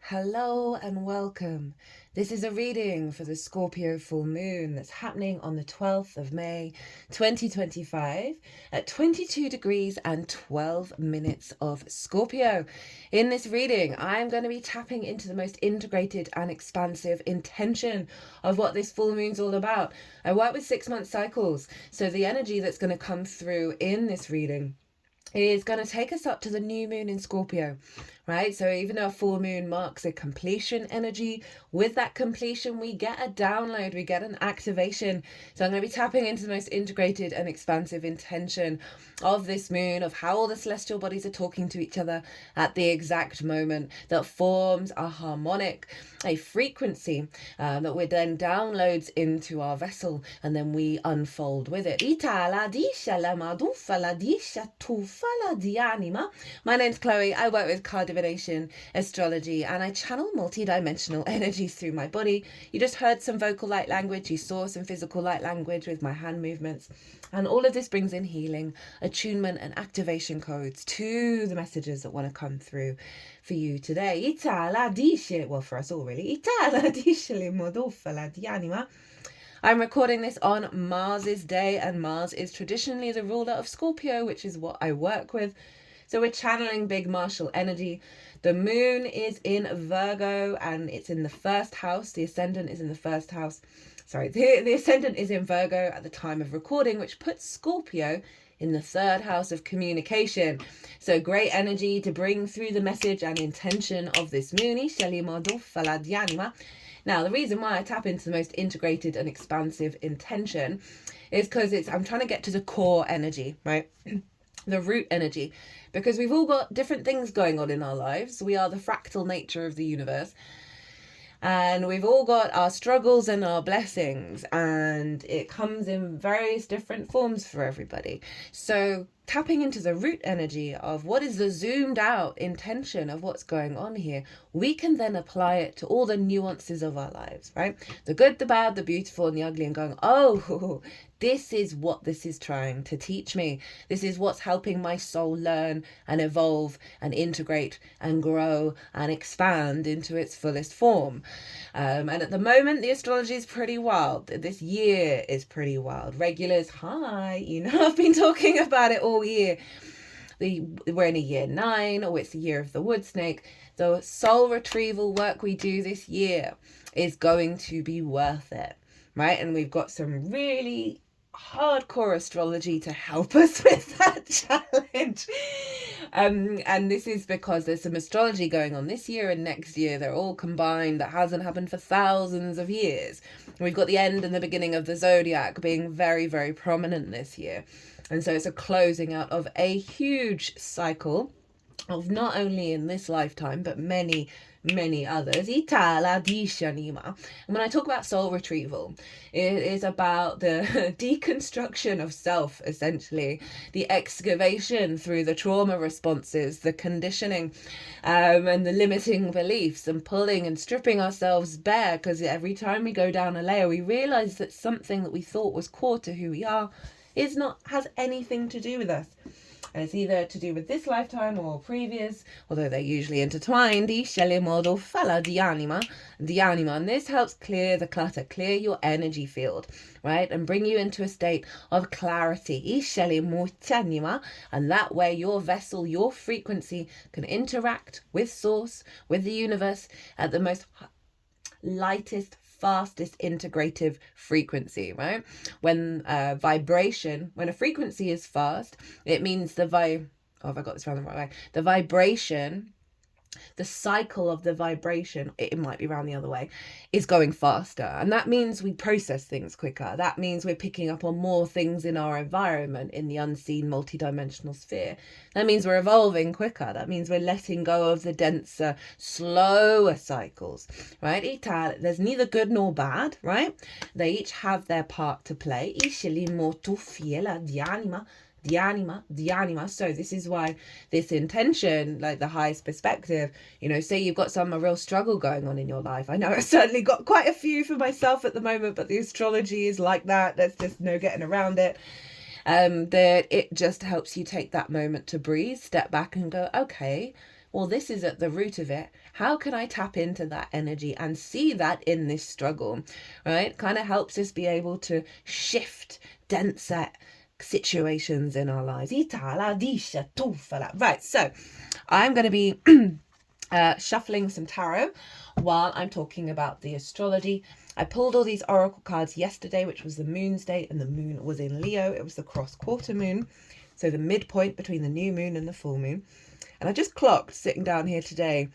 Hello and welcome. This is a reading for the Scorpio full moon that's happening on the 12th of May 2025 at 22 degrees and 12 minutes of Scorpio. In this reading, I'm going to be tapping into the most integrated and expansive intention of what this full moon's all about. I work with 6-month cycles, so the energy that's going to come through in this reading is going to take us up to the new moon in Scorpio, right? So even though a full moon marks a completion energy, with that completion, we get a download, we get an activation. So I'm going to be tapping into the most integrated and expansive intention of this moon, of how all the celestial bodies are talking to each other at the exact moment that forms a harmonic, a frequency that we then downloads into our vessel, and then we unfold with it. My name's Chloe. I work with card divination, astrology, and I channel multi-dimensional energies through my body. You just heard some vocal light language. You saw some physical light language with my hand movements. And all of this brings in healing, attunement, and activation codes to the messages that want to come through for you today. Well, for us all, really. I'm recording this on Mars's day, and Mars is traditionally the ruler of Scorpio, which is what I work with. So we're channeling big martial energy. The moon is in Virgo and it's in the first house. The ascendant is in the first house. Sorry, the ascendant is in Virgo at the time of recording, which puts Scorpio in the third house of communication. So great energy to bring through the message and intention of this moon. Now, the reason why I tap into the most integrated and expansive intention is because I'm trying to get to the core energy, right? The root energy, because we've all got different things going on in our lives. We are the fractal nature of the universe, and we've all got our struggles and our blessings, and it comes in various different forms for everybody. So tapping into the root energy of what is the zoomed out intention of what's going on here, we can then apply it to all the nuances of our lives, right? The good, the bad, the beautiful, and the ugly, and going, oh, this is what this is trying to teach me. This is what's helping my soul learn and evolve and integrate and grow and expand into its fullest form. And at the moment, the astrology is pretty wild. This year is pretty wild. Regulars, hi, I've been talking about it all year. We're in a year 9, or it's the year of the wood snake. The soul retrieval work we do this year is going to be worth it, right? And we've got some really hardcore astrology to help us with that challenge. And this is because there's some astrology going on this year and next year. They're all combined. That hasn't happened for thousands of years. We've got the end and the beginning of the zodiac being very, very prominent this year. And so it's a closing out of a huge cycle of not only in this lifetime, but many others. And when I talk about soul retrieval, it is about the deconstruction of self, essentially, the excavation through the trauma responses, the conditioning, and the limiting beliefs, and pulling and stripping ourselves bare, because every time we go down a layer, we realize that something that we thought was core to who we are has anything to do with us. And it's either to do with this lifetime or previous, although they're usually intertwined. And this helps clear the clutter, clear your energy field, right? And bring you into a state of clarity. And that way your vessel, your frequency can interact with source, with the universe at the most lightest, fastest integrative frequency, right? When a frequency is fast, it means have I got this round the right way? The vibration, the cycle of the vibration, it might be round the other way, is going faster. And that means we process things quicker. That means we're picking up on more things in our environment, in the unseen multidimensional sphere. That means we're evolving quicker. That means we're letting go of the denser, slower cycles, right? There's neither good nor bad, right? They each have their part to play. So this is why this intention, like the highest perspective, say you've got a real struggle going on in your life. I know I've certainly got quite a few for myself at the moment, but the astrology is like that. There's just no getting around it. That it just helps you take that moment to breathe, step back and go, okay, Well, this is at the root of it. How can I tap into that energy and see that in this struggle, right? Kind of helps us be able to shift denser situations in our lives. Right, so I'm going to be shuffling some tarot while I'm talking about the astrology. I pulled all these oracle cards yesterday, which was the moon's day, and the moon was in Leo. It was the cross quarter moon, so the midpoint between the new moon and the full moon. And I just clocked, sitting down here today,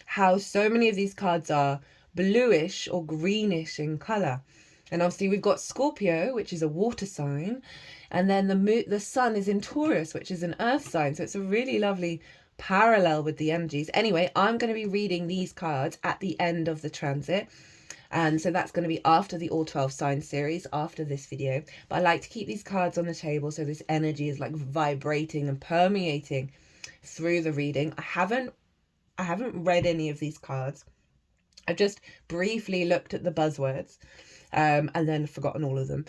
how so many of these cards are bluish or greenish in colour. And obviously we've got Scorpio, which is a water sign, and then the sun is in Taurus, which is an earth sign. So it's a really lovely parallel with the energies. Anyway, I'm going to be reading these cards at the end of the transit. And so that's going to be after the All 12 Signs series, after this video. But I like to keep these cards on the table so this energy is like vibrating and permeating through the reading. I haven't read any of these cards. I've just briefly looked at the buzzwords and then forgotten all of them.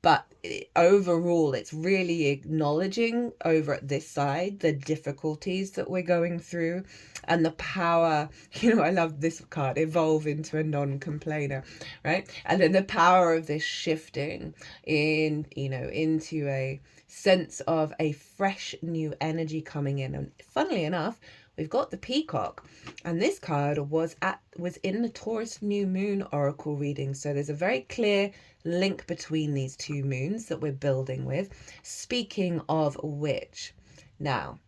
But overall, it's really acknowledging over at this side the difficulties that we're going through and the power. I love this card, evolve into a non-complainer, right? And then the power of this shifting into a sense of a fresh new energy coming in. And funnily enough, we've got the peacock, and this card was in the Taurus new moon oracle reading. So there's a very clear link between these two moons that we're building with. Speaking of which, now,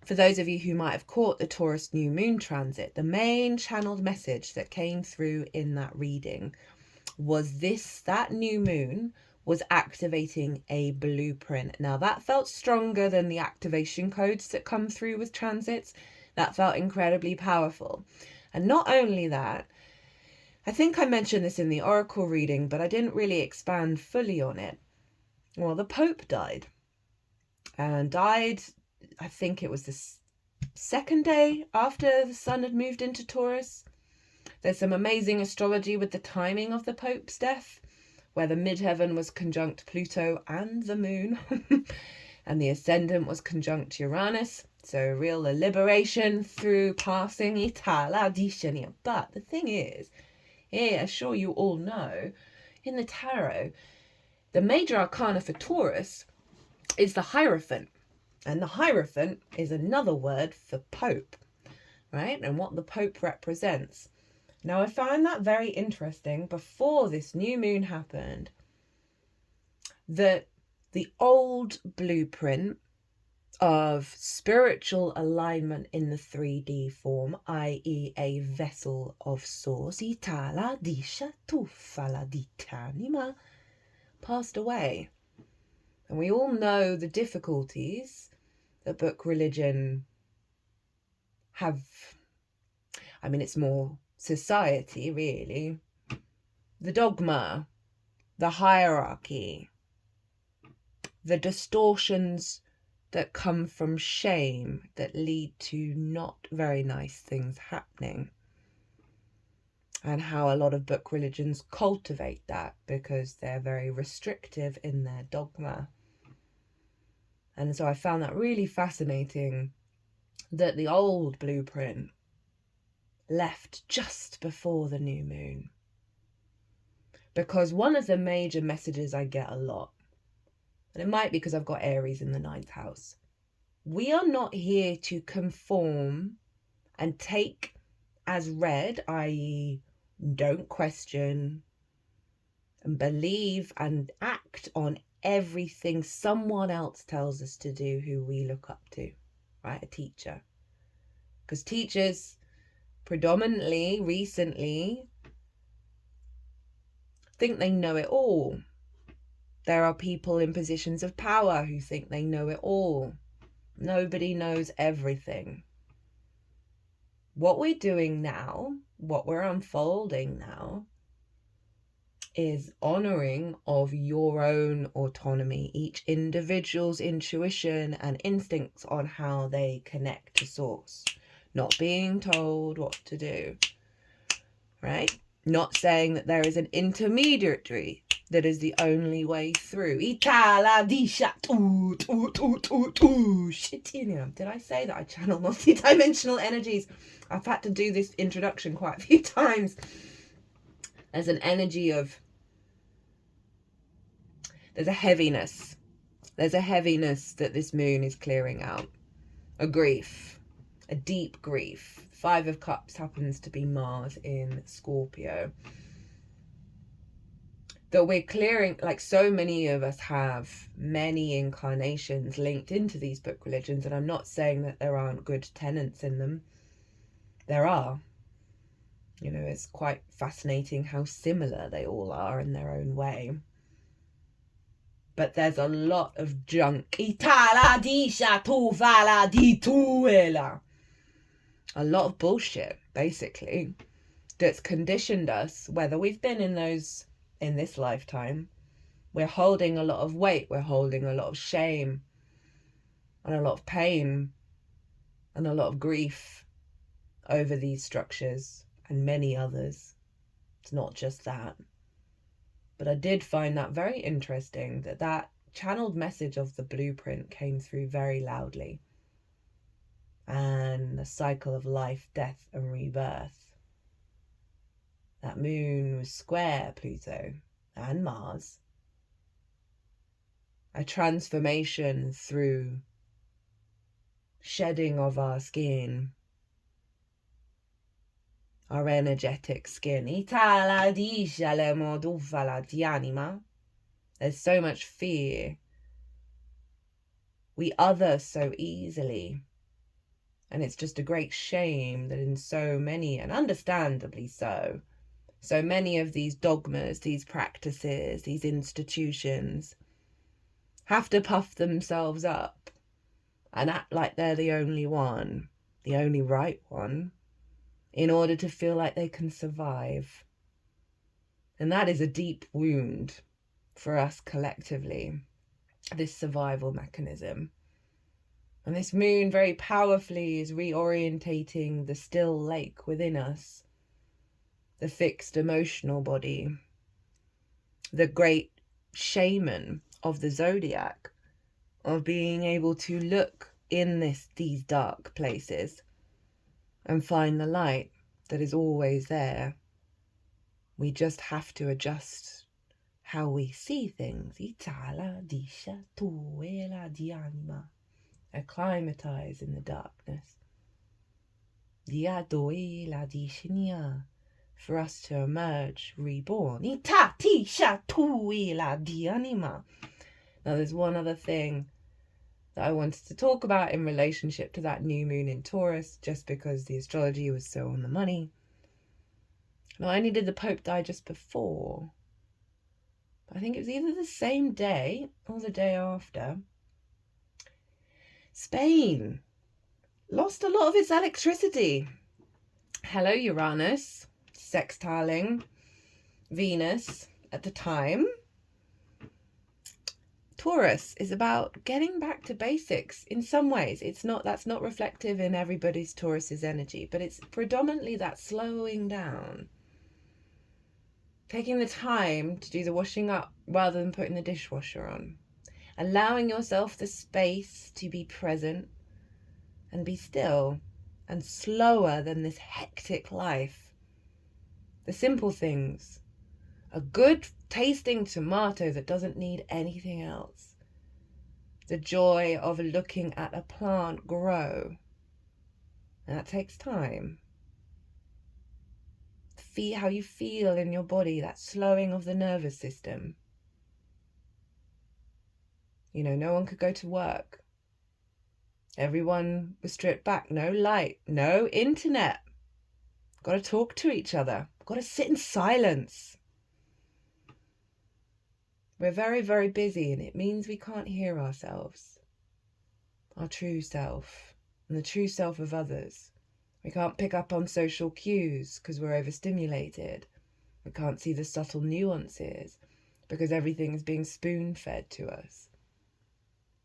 for those of you who might have caught the Taurus new moon transit, the main channeled message that came through in that reading was that new moon was activating a blueprint. Now that felt stronger than the activation codes that come through with transits. That felt incredibly powerful. And not only that, I think I mentioned this in the oracle reading, but I didn't really expand fully on it. Well, the Pope died. And died, I think it was the second day after the sun had moved into Taurus. There's some amazing astrology with the timing of the Pope's death, where the midheaven was conjunct Pluto and the moon, and the ascendant was conjunct Uranus. So real liberation through passing Itala Dishania. But the thing is, as sure you all know, in the tarot, the major arcana for Taurus is the Hierophant. And the Hierophant is another word for Pope, right? And what the Pope represents. Now, I found that very interesting before this new moon happened, that the old blueprint of spiritual alignment in the 3D form, i.e. a vessel of source, passed away. And we all know the difficulties that book religion have. I mean, it's more society, really. The dogma, the hierarchy, the distortions that come from shame that lead to not very nice things happening, and how a lot of book religions cultivate that because they're very restrictive in their dogma. And so I found that really fascinating, that the old blueprint left just before the new moon. Because one of the major messages I get a lot, and it might be because I've got Aries in the 9th house, we are not here to conform and take as read, i.e. don't question and believe and act on everything someone else tells us to do who we look up to, right? A teacher. Because teachers predominantly, recently, think they know it all. There are people in positions of power who think they know it all. Nobody knows everything. What we're doing now, what we're unfolding now, is honouring of your own autonomy, each individual's intuition and instincts on how they connect to source, not being told what to do, right? Not saying that there is an intermediary that is the only way through. Shitinium. Did I say that I channel multi-dimensional energies? I've had to do this introduction quite a few times. There's an energy of... There's a heaviness. There's a heaviness that this moon is clearing out. A grief. A deep grief. 5 of Cups happens to be Mars in Scorpio. That we're clearing, like so many of us have many incarnations linked into these book religions, and I'm not saying that there aren't good tenets in them. There are. You know, it's quite fascinating how similar they all are in their own way. But there's a lot of junk. A lot of bullshit, basically, that's conditioned us, whether we've been in this lifetime. We're holding a lot of weight, we're holding a lot of shame, and a lot of pain, and a lot of grief over these structures, and many others. It's not just that. But I did find that very interesting, that channeled message of the blueprint came through very loudly. And the cycle of life, death, and rebirth. That moon was square Pluto and Mars. A transformation through shedding of our skin. Our energetic skin. There's so much fear. We other so easily. And it's just a great shame that in so many, and understandably so many of these dogmas, these practices, these institutions have to puff themselves up and act like they're the only one, the only right one, in order to feel like they can survive. And that is a deep wound for us collectively, this survival mechanism. And this moon very powerfully is reorientating the still lake within us, the fixed emotional body, the great shaman of the zodiac, of being able to look in these dark places and find the light that is always there. We just have to adjust how we see things. Acclimatize in the darkness. For us to emerge reborn. Now there's one other thing that I wanted to talk about in relationship to that new moon in Taurus, just because the astrology was so on the money. Not only did the Pope die just before, I think it was either the same day or the day after, Spain lost a lot of its electricity. Hello, Uranus, sextiling Venus at the time. Taurus is about getting back to basics in some ways. That's not reflective in everybody's Taurus's energy, but it's predominantly that slowing down. Taking the time to do the washing up rather than putting the dishwasher on. Allowing yourself the space to be present and be still and slower than this hectic life. The simple things. A good tasting tomato that doesn't need anything else. The joy of looking at a plant grow. And that takes time. How you feel in your body, that slowing of the nervous system. You know, no one could go to work. Everyone was stripped back. No light, no internet. Got to talk to each other. Got to sit in silence. We're very, very busy, and it means we can't hear ourselves. Our true self and the true self of others. We can't pick up on social cues because we're overstimulated. We can't see the subtle nuances because everything is being spoon-fed to us.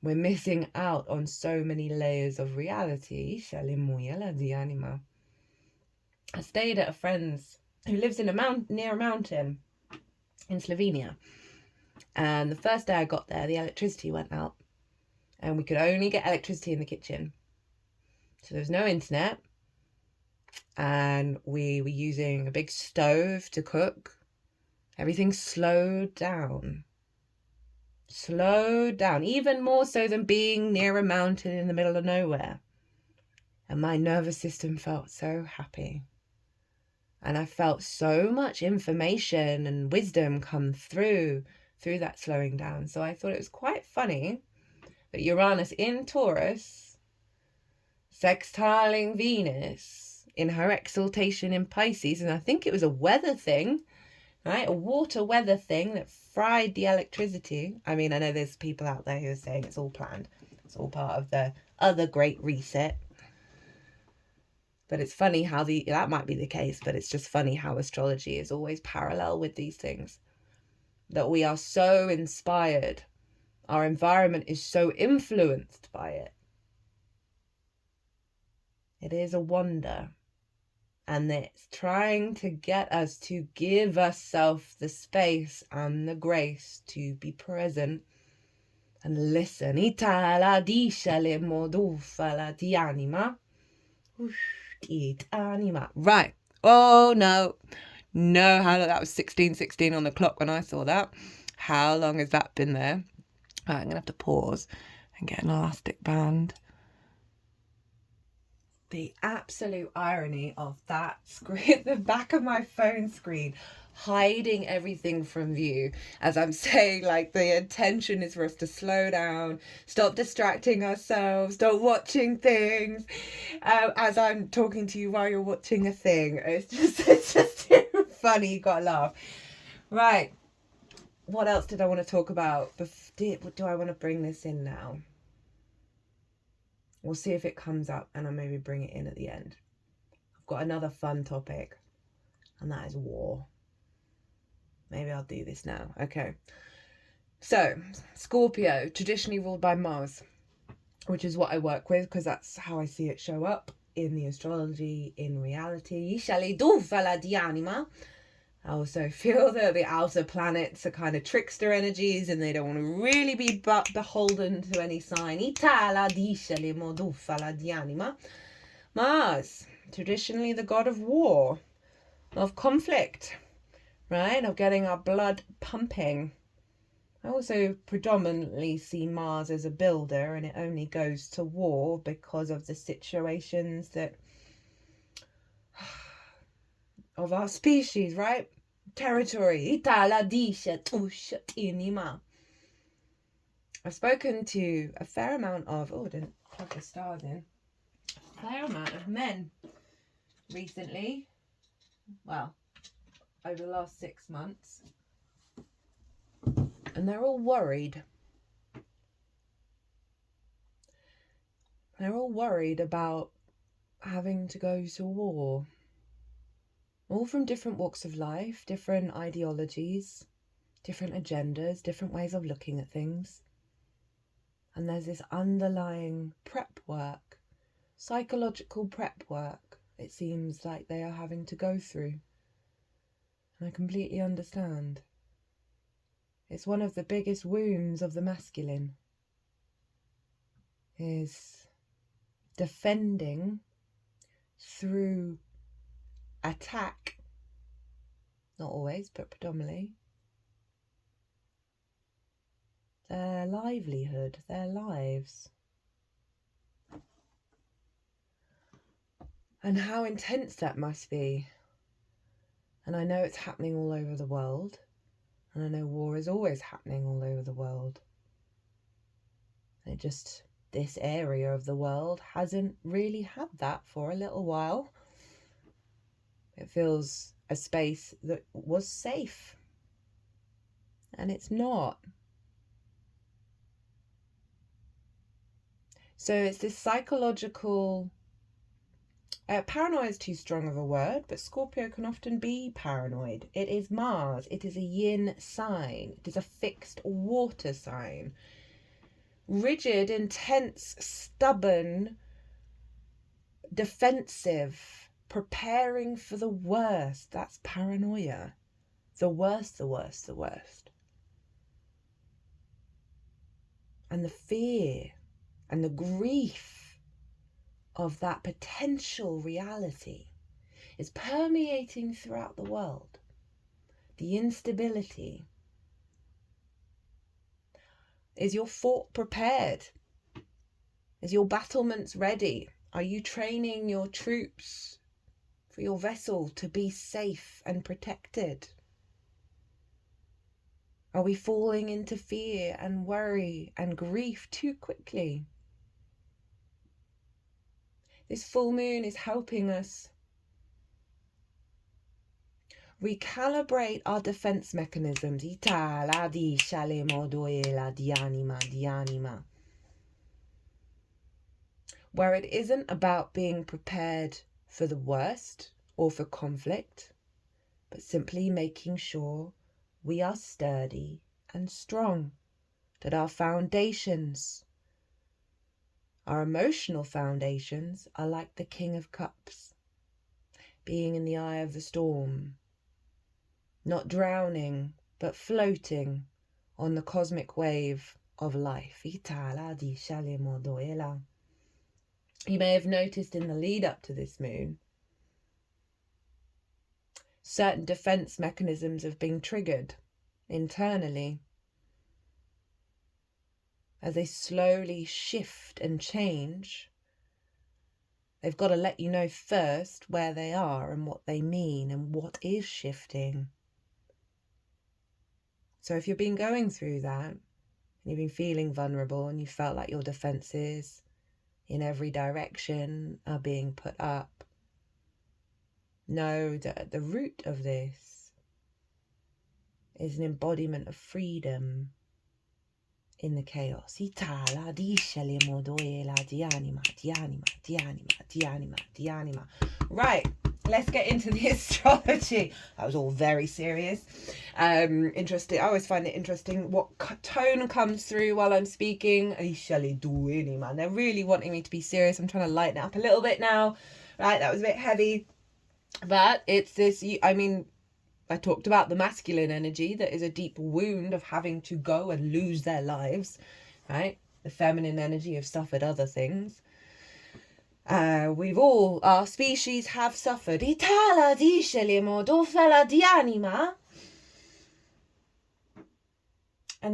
We're missing out on so many layers of reality. I stayed at a friend's who lives in near a mountain in Slovenia. And the first day I got there, the electricity went out. And we could only get electricity in the kitchen. So there was no internet. And we were using a big stove to cook. Everything slowed down. Slowed down. Even more so than being near a mountain in the middle of nowhere. And my nervous system felt so happy. And I felt so much information and wisdom come through that slowing down. So I thought it was quite funny that Uranus in Taurus, sextiling Venus in her exaltation in Pisces, and I think it was a weather thing, right? A water weather thing that fried the electricity. I mean, I know there's people out there who are saying it's all planned. It's all part of the other great reset. But it's funny how that might be the case, but it's just funny how astrology is always parallel with these things. That we are so inspired. Our environment is so influenced by it. It is a wonder. And it's trying to get us to give ourselves the space and the grace to be present and listen. Itala discele modufala di anima. Eat anima. Right. Oh no. No, that was 16:16 on the clock when I saw that. How long has that been there? Right, I'm gonna have to pause and get an elastic band. The absolute irony of that screen, the back of my phone screen, hiding everything from view. As I'm saying, like, the intention is for us to slow down, stop distracting ourselves, stop watching things. As I'm talking to you while you're watching a thing, it's just too funny. You gotta laugh. Right. What else did I want to talk about? Do I want to bring this in now? We'll see if it comes up and I'll maybe bring it in at the end. I've got another fun topic, and that is war. Maybe I'll do this now. Okay. So, Scorpio, traditionally ruled by Mars, which is what I work with because that's how I see it show up in the astrology, in reality. I also feel that the outer planets are kind of trickster energies and they don't want to really be beholden to any sign. Mars, traditionally the god of war, of conflict, right? Of getting our blood pumping. I also predominantly see Mars as a builder, and it only goes to war because of the situations that of our species, right? Territory. I've spoken to a fair amount of, I didn't plug the stars in, a fair amount of men recently, well, over the last 6 months, and they're all worried. They're all worried about having to go to war. All from different walks of life, different ideologies, different agendas, different ways of looking at things. And there's this underlying prep work, psychological prep work, it seems like they are having to go through. And I completely understand. It's one of the biggest wounds of the masculine, is defending through attack, not always, but predominantly, their livelihood, their lives. And how intense that must be. And I know it's happening all over the world. And I know war is always happening all over the world. And this area of the world hasn't really had that for a little while. It feels a space that was safe. And it's not. So it's this psychological... paranoia is too strong of a word, but Scorpio can often be paranoid. It is Mars. It is a yin sign. It is a fixed water sign. Rigid, intense, stubborn, defensive, preparing for the worst. That's paranoia. The worst, the worst, the worst. And the fear and the grief of that potential reality is permeating throughout the world. The instability. Is your fort prepared? Is your battlements ready? Are you training your troops for your vessel to be safe and protected? Are we falling into fear and worry and grief too quickly? This full moon is helping us recalibrate our defense mechanisms. Where it isn't about being prepared for the worst or for conflict, but simply making sure we are sturdy and strong, that our foundations, our emotional foundations, are like the King of Cups, being in the eye of the storm, not drowning, but floating on the cosmic wave of life. You may have noticed in the lead up to this moon, certain defense mechanisms have been triggered internally as they slowly shift and change. They've got to let you know first where they are and what they mean and what is shifting. So if you've been going through that, and you've been feeling vulnerable and you felt like your defenses in every direction are being put up, know that at the root of this is an embodiment of freedom in the chaos. Right, let's get into the astrology. That was all very serious. Interesting. I always find it interesting what tone comes through while I'm speaking. They're really wanting me to be serious. I'm trying to lighten it up a little bit now. Right, that was a bit heavy. But it's this, I talked about the masculine energy that is a deep wound of having to go and lose their lives, right? The feminine energy have suffered other things. Our species have suffered. And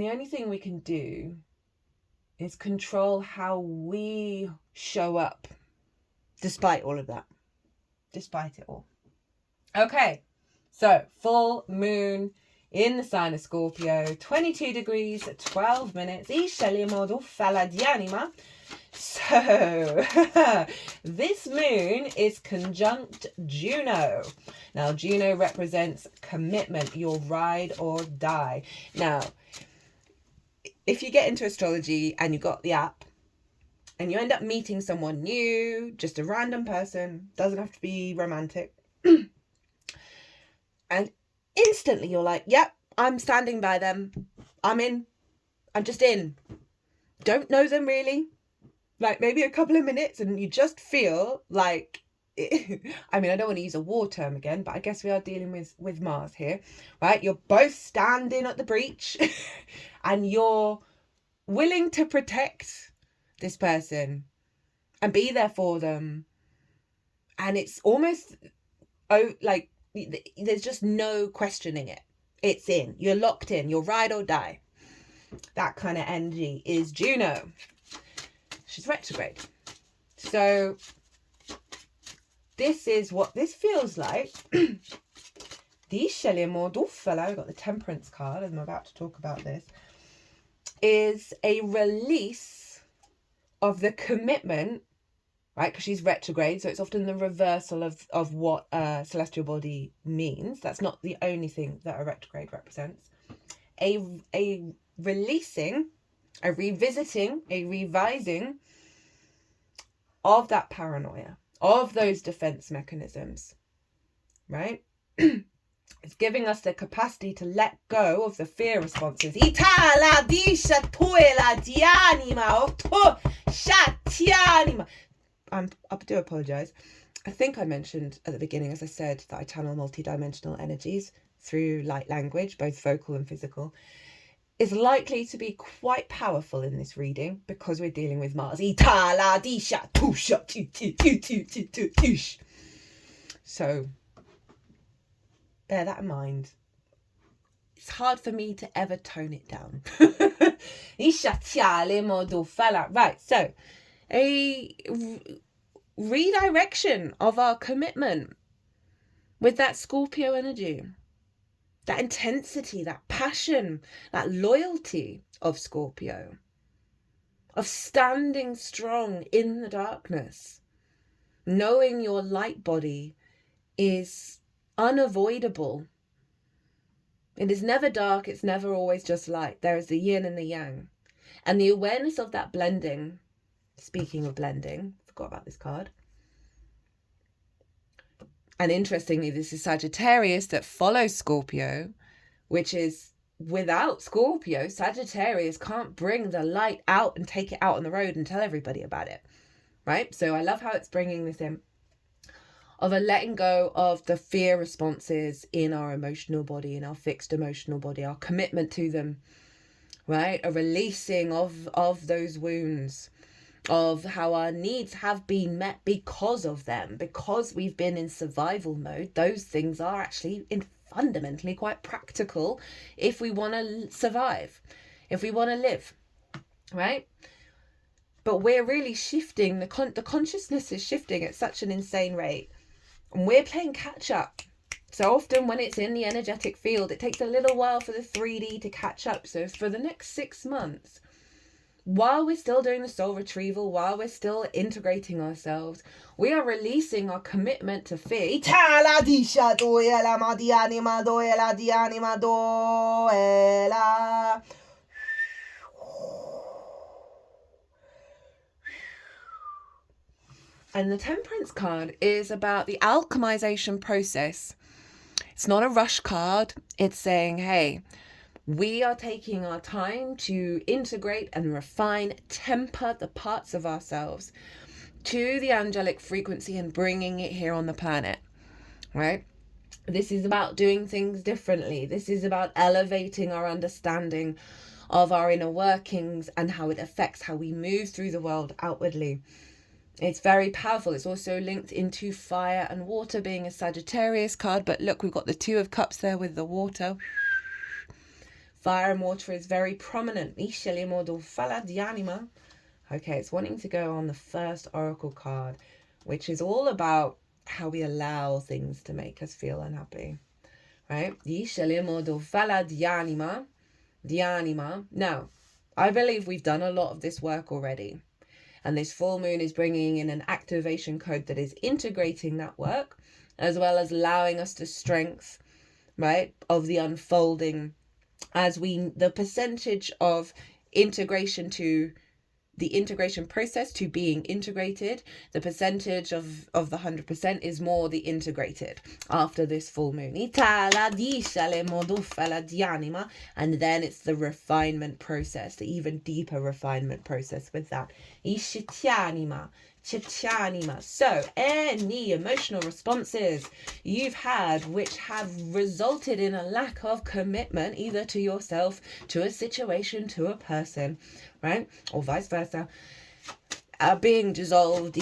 the only thing we can do is control how we show up despite all of that. Despite it all. Okay, so full moon in the sign of Scorpio, 22 degrees, 12 minutes. So, this moon is conjunct Juno. Now, Juno represents commitment, your ride or die. Now, if you get into astrology and you got the app, and you end up meeting someone new, just a random person, doesn't have to be romantic, and instantly you're like, yep, I'm standing by them. I'm in. I'm just in. Don't know them really. Like maybe a couple of minutes and you just feel like, I don't want to use a war term again, but I guess we are dealing with Mars here, right? You're both standing at the breach and you're willing to protect this person and be there for them. And it's almost, like, there's just no questioning it. It's in. You're locked in. You're ride or die. That kind of energy is Juno. She's retrograde. So this is what this feels like. We've got the Temperance card, and I'm about to talk about this, is a release of the commitment, right? Because she's retrograde, so it's often the reversal of what a celestial body means. That's not the only thing that a retrograde represents. A releasing, a revisiting, a revising of that paranoia, of those defense mechanisms, right? It's giving us the capacity to let go of the fear responses. I do apologise. I think I mentioned at the beginning, as I said, that I channel multidimensional energies through light language, both vocal and physical, is likely to be quite powerful in this reading because we're dealing with Mars. So bear that in mind. It's hard for me to ever tone it down. Right, so a redirection of our commitment with that Scorpio energy, that intensity, that passion, that loyalty of Scorpio, of standing strong in the darkness, knowing your light body is unavoidable. It is never dark, it's never always just light. There is the yin and the yang. And the awareness of that blending, speaking of blending, forgot about this card. And interestingly, this is Sagittarius that follows Scorpio, which is without Scorpio, Sagittarius can't bring the light out and take it out on the road and tell everybody about it, right? So I love how it's bringing this in, of a letting go of the fear responses in our emotional body, in our fixed emotional body, our commitment to them, right? A releasing of those wounds, of how our needs have been met because of them, because we've been in survival mode. Those things are actually fundamentally quite practical if we want to survive, if we want to live, right? But we're really shifting, the consciousness is shifting at such an insane rate. And we're playing catch up. So often when it's in the energetic field, it takes a little while for the 3D to catch up. So for the next 6 months, while we're still doing the soul retrieval, while we're still integrating ourselves, we are releasing our commitment to fear. And the Temperance card is about the alchemization process. It's not a rush card. It's saying, hey, we are taking our time to integrate and refine, temper the parts of ourselves to the angelic frequency and bringing it here on the planet, right? This is about doing things differently. This is about elevating our understanding of our inner workings and how it affects how we move through the world outwardly. It's very powerful. It's also linked into fire and water, being a Sagittarius card. But look, we've got the 2 of Cups there with the water. Fire and water is very prominent. Okay, it's wanting to go on the first oracle card, which is all about how we allow things to make us feel unhappy, right? Now, I believe we've done a lot of this work already. And this full moon is bringing in an activation code that is integrating that work, as well as allowing us the strength, right, of the unfolding, as the percentage of integration to the integration process to being integrated, the percentage of the 100% is more the integrated after this full moon. And then it's the refinement process, the even deeper refinement process with that. So any emotional responses you've had which have resulted in a lack of commitment, either to yourself, to a situation, to a person, right, or vice versa, are being dissolved.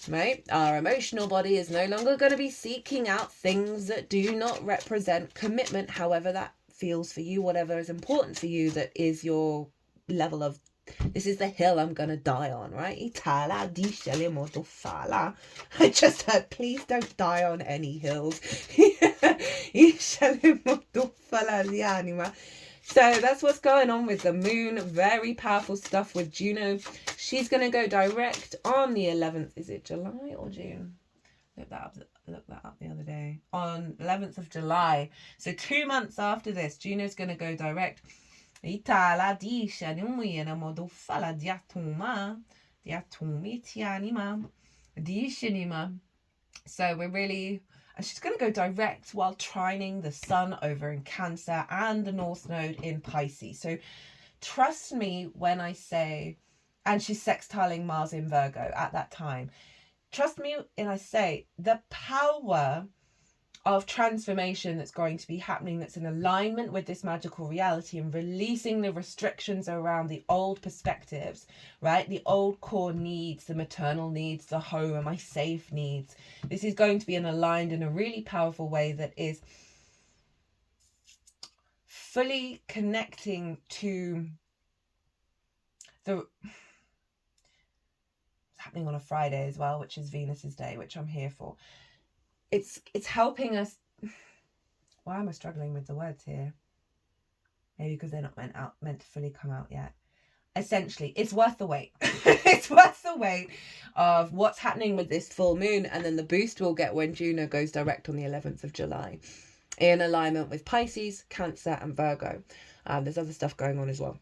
Right, our emotional body is no longer going to be seeking out things that do not represent commitment, however that feels for you, whatever is important for you, that is your level of, this is the hill I'm going to die on, right? I just heard, please don't die on any hills. So that's what's going on with the moon. Very powerful stuff with Juno. She's going to go direct on the 11th. Is it July or June? Look that up the other day. On 11th of July. So 2 months after this, Juno's going to go direct. So we're really, she's going to go direct while trining the sun over in Cancer and the North Node in Pisces. So trust me when I say And she's sextiling Mars in Virgo at that time. Trust me when I say the power of transformation that's going to be happening, that's in alignment with this magical reality and releasing the restrictions around the old perspectives, right? The old core needs, the maternal needs, the home, am I safe needs. This is going to be aligned in a really powerful way that is fully connecting to the... It's happening on a Friday as well, which is Venus's day, which I'm here for. It's helping us. Why am I struggling with the words here? Maybe because they're not meant to fully come out yet. Essentially, it's worth the wait. It's worth the wait of what's happening with this full moon, and then the boost we'll get when Juno goes direct on the 11th of July in alignment with Pisces, Cancer and Virgo. There's other stuff going on as well.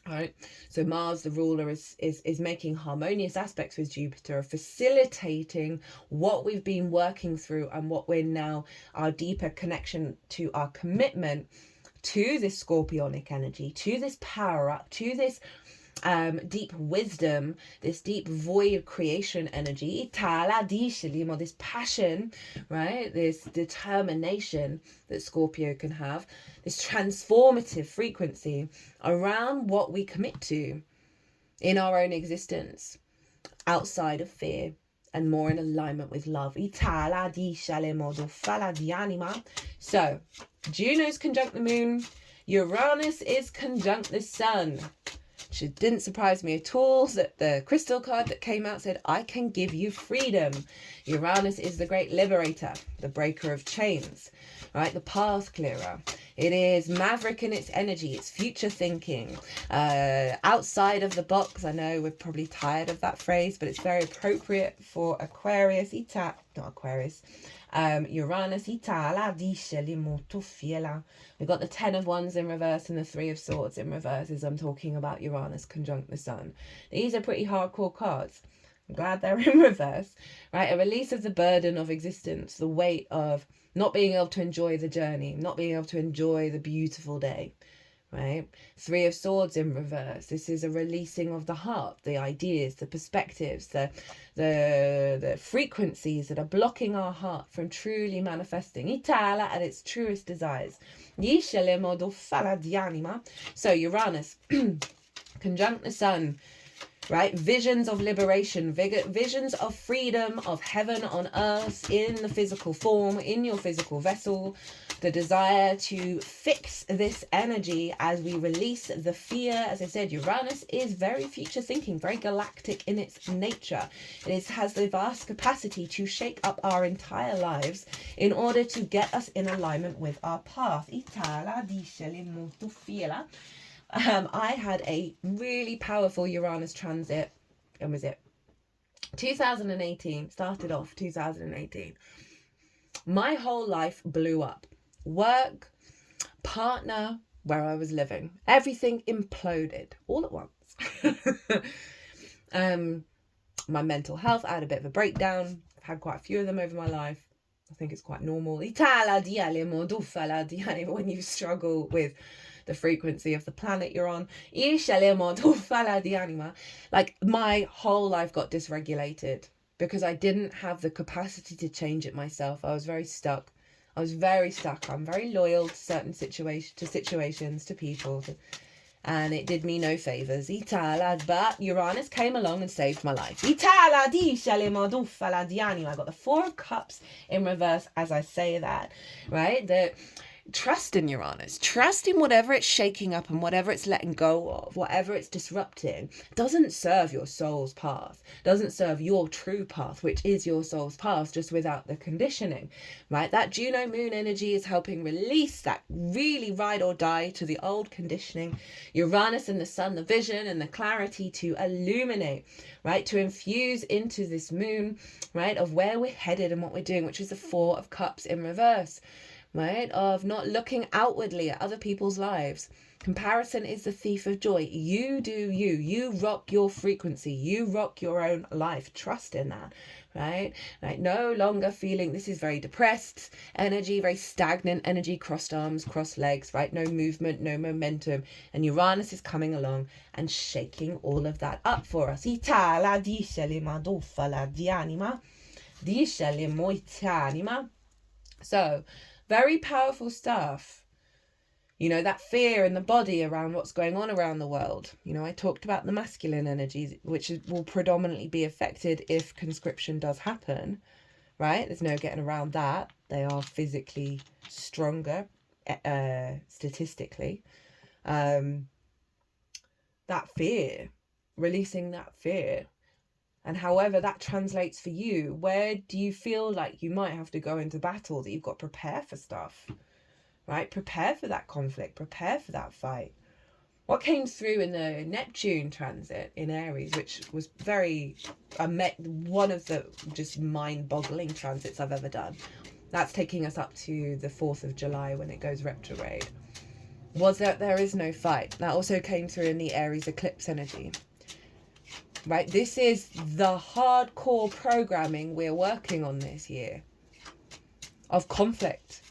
Right, so Mars, the ruler, is making harmonious aspects with Jupiter, facilitating what we've been working through and what we're now, our deeper connection to our commitment to this Scorpionic energy, to this power up, to this deep wisdom, this deep void creation energy, this passion, right? This determination that Scorpio can have, this transformative frequency around what we commit to in our own existence, outside of fear and more in alignment with love. So, Juno's conjunct the moon, Uranus is conjunct the sun. It didn't surprise me at all that the crystal card that came out said, I can give you freedom. Uranus is the great liberator, the breaker of chains, right? The path clearer. It is maverick in its energy, it's future thinking, outside of the box. I know we're probably tired of that phrase, but it's very appropriate for Aquarius, Uranus. We got the 10 of Wands in reverse and the 3 of Swords in reverse as I'm talking about Uranus conjunct the Sun. These are pretty hardcore cards. I'm glad they're in reverse, right? A release of the burden of existence, the weight of not being able to enjoy the journey, not being able to enjoy the beautiful day, right? 3 of Swords in reverse. This is a releasing of the heart, the ideas, the perspectives, the frequencies that are blocking our heart from truly manifesting Itala at its truest desires. So Uranus conjunct the Sun, right? Visions of liberation, visions of freedom, of heaven on earth in the physical form, in your physical vessel. The desire to fix this energy as we release the fear. As I said, Uranus is very future thinking, very galactic in its nature. It has the vast capacity to shake up our entire lives in order to get us in alignment with our path. I had a really powerful Uranus transit. When was it? 2018. Started off 2018. My whole life blew up. Work, partner, where I was living. Everything imploded all at once. My mental health, I had a bit of a breakdown. I've had quite a few of them over my life. I think it's quite normal. When you struggle with the frequency of the planet you're on. Like, my whole life got dysregulated because I didn't have the capacity to change it myself. I was very stuck. I'm very loyal to certain situations, to people, and it did me no favours. But Uranus came along and saved my life. I got the 4 of Cups in reverse as I say that, right? Trust in Uranus. Trust in whatever it's shaking up and whatever it's letting go of, whatever it's disrupting, doesn't serve your soul's path, doesn't serve your true path, which is your soul's path, just without the conditioning, right? That Juno moon energy is helping release that really ride or die to the old conditioning. Uranus and the Sun, the vision and the clarity to illuminate, right? To infuse into this moon, right? Of where we're headed and what we're doing, which is the 4 of Cups in reverse. right? Of not looking outwardly at other people's lives. Comparison is the thief of joy. You do you. You rock your frequency. You rock your own life. Trust in that, right? Like no longer feeling, this is very depressed energy, very stagnant energy, crossed arms, crossed legs, right? No movement, no momentum. And Uranus is coming along and shaking all of that up for us. Itala discele madofala di anima. Discele moitanima. So, very powerful stuff. You know, that fear in the body around what's going on around the world. You know, I talked about the masculine energies, which will predominantly be affected if conscription does happen, right? There's no getting around that. They are physically stronger, statistically. That fear, releasing that fear. And however that translates for you, where do you feel like you might have to go into battle, that you've got to prepare for stuff, right? Prepare for that conflict, prepare for that fight. What came through in the Neptune transit in Aries, which was one of the just mind-boggling transits I've ever done. That's taking us up to the 4th of July when it goes retrograde. Was that there is no fight. That also came through in the Aries eclipse energy. Right, this is the hardcore programming we're working on this year of conflict,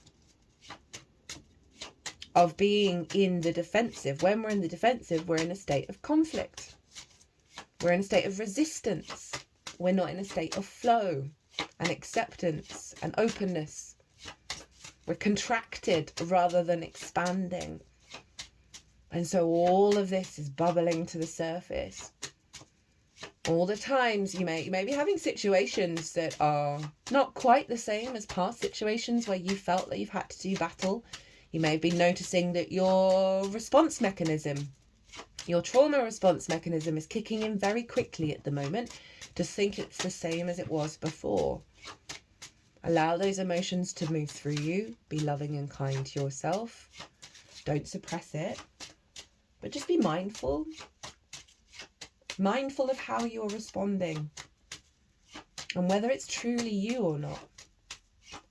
of being in the defensive. When we're in the defensive, we're in a state of conflict. We're in a state of resistance. We're not in a state of flow and acceptance and openness. We're contracted rather than expanding. And so all of this is bubbling to the surface. All the times you may be having situations that are not quite the same as past situations where you felt that you've had to do battle. You may be noticing that your response mechanism, your trauma response mechanism is kicking in very quickly at the moment to think it's the same as it was before. Allow those emotions to move through you. Be loving and kind to yourself. Don't suppress it, but just be mindful. Mindful of how you're responding and whether it's truly you or not.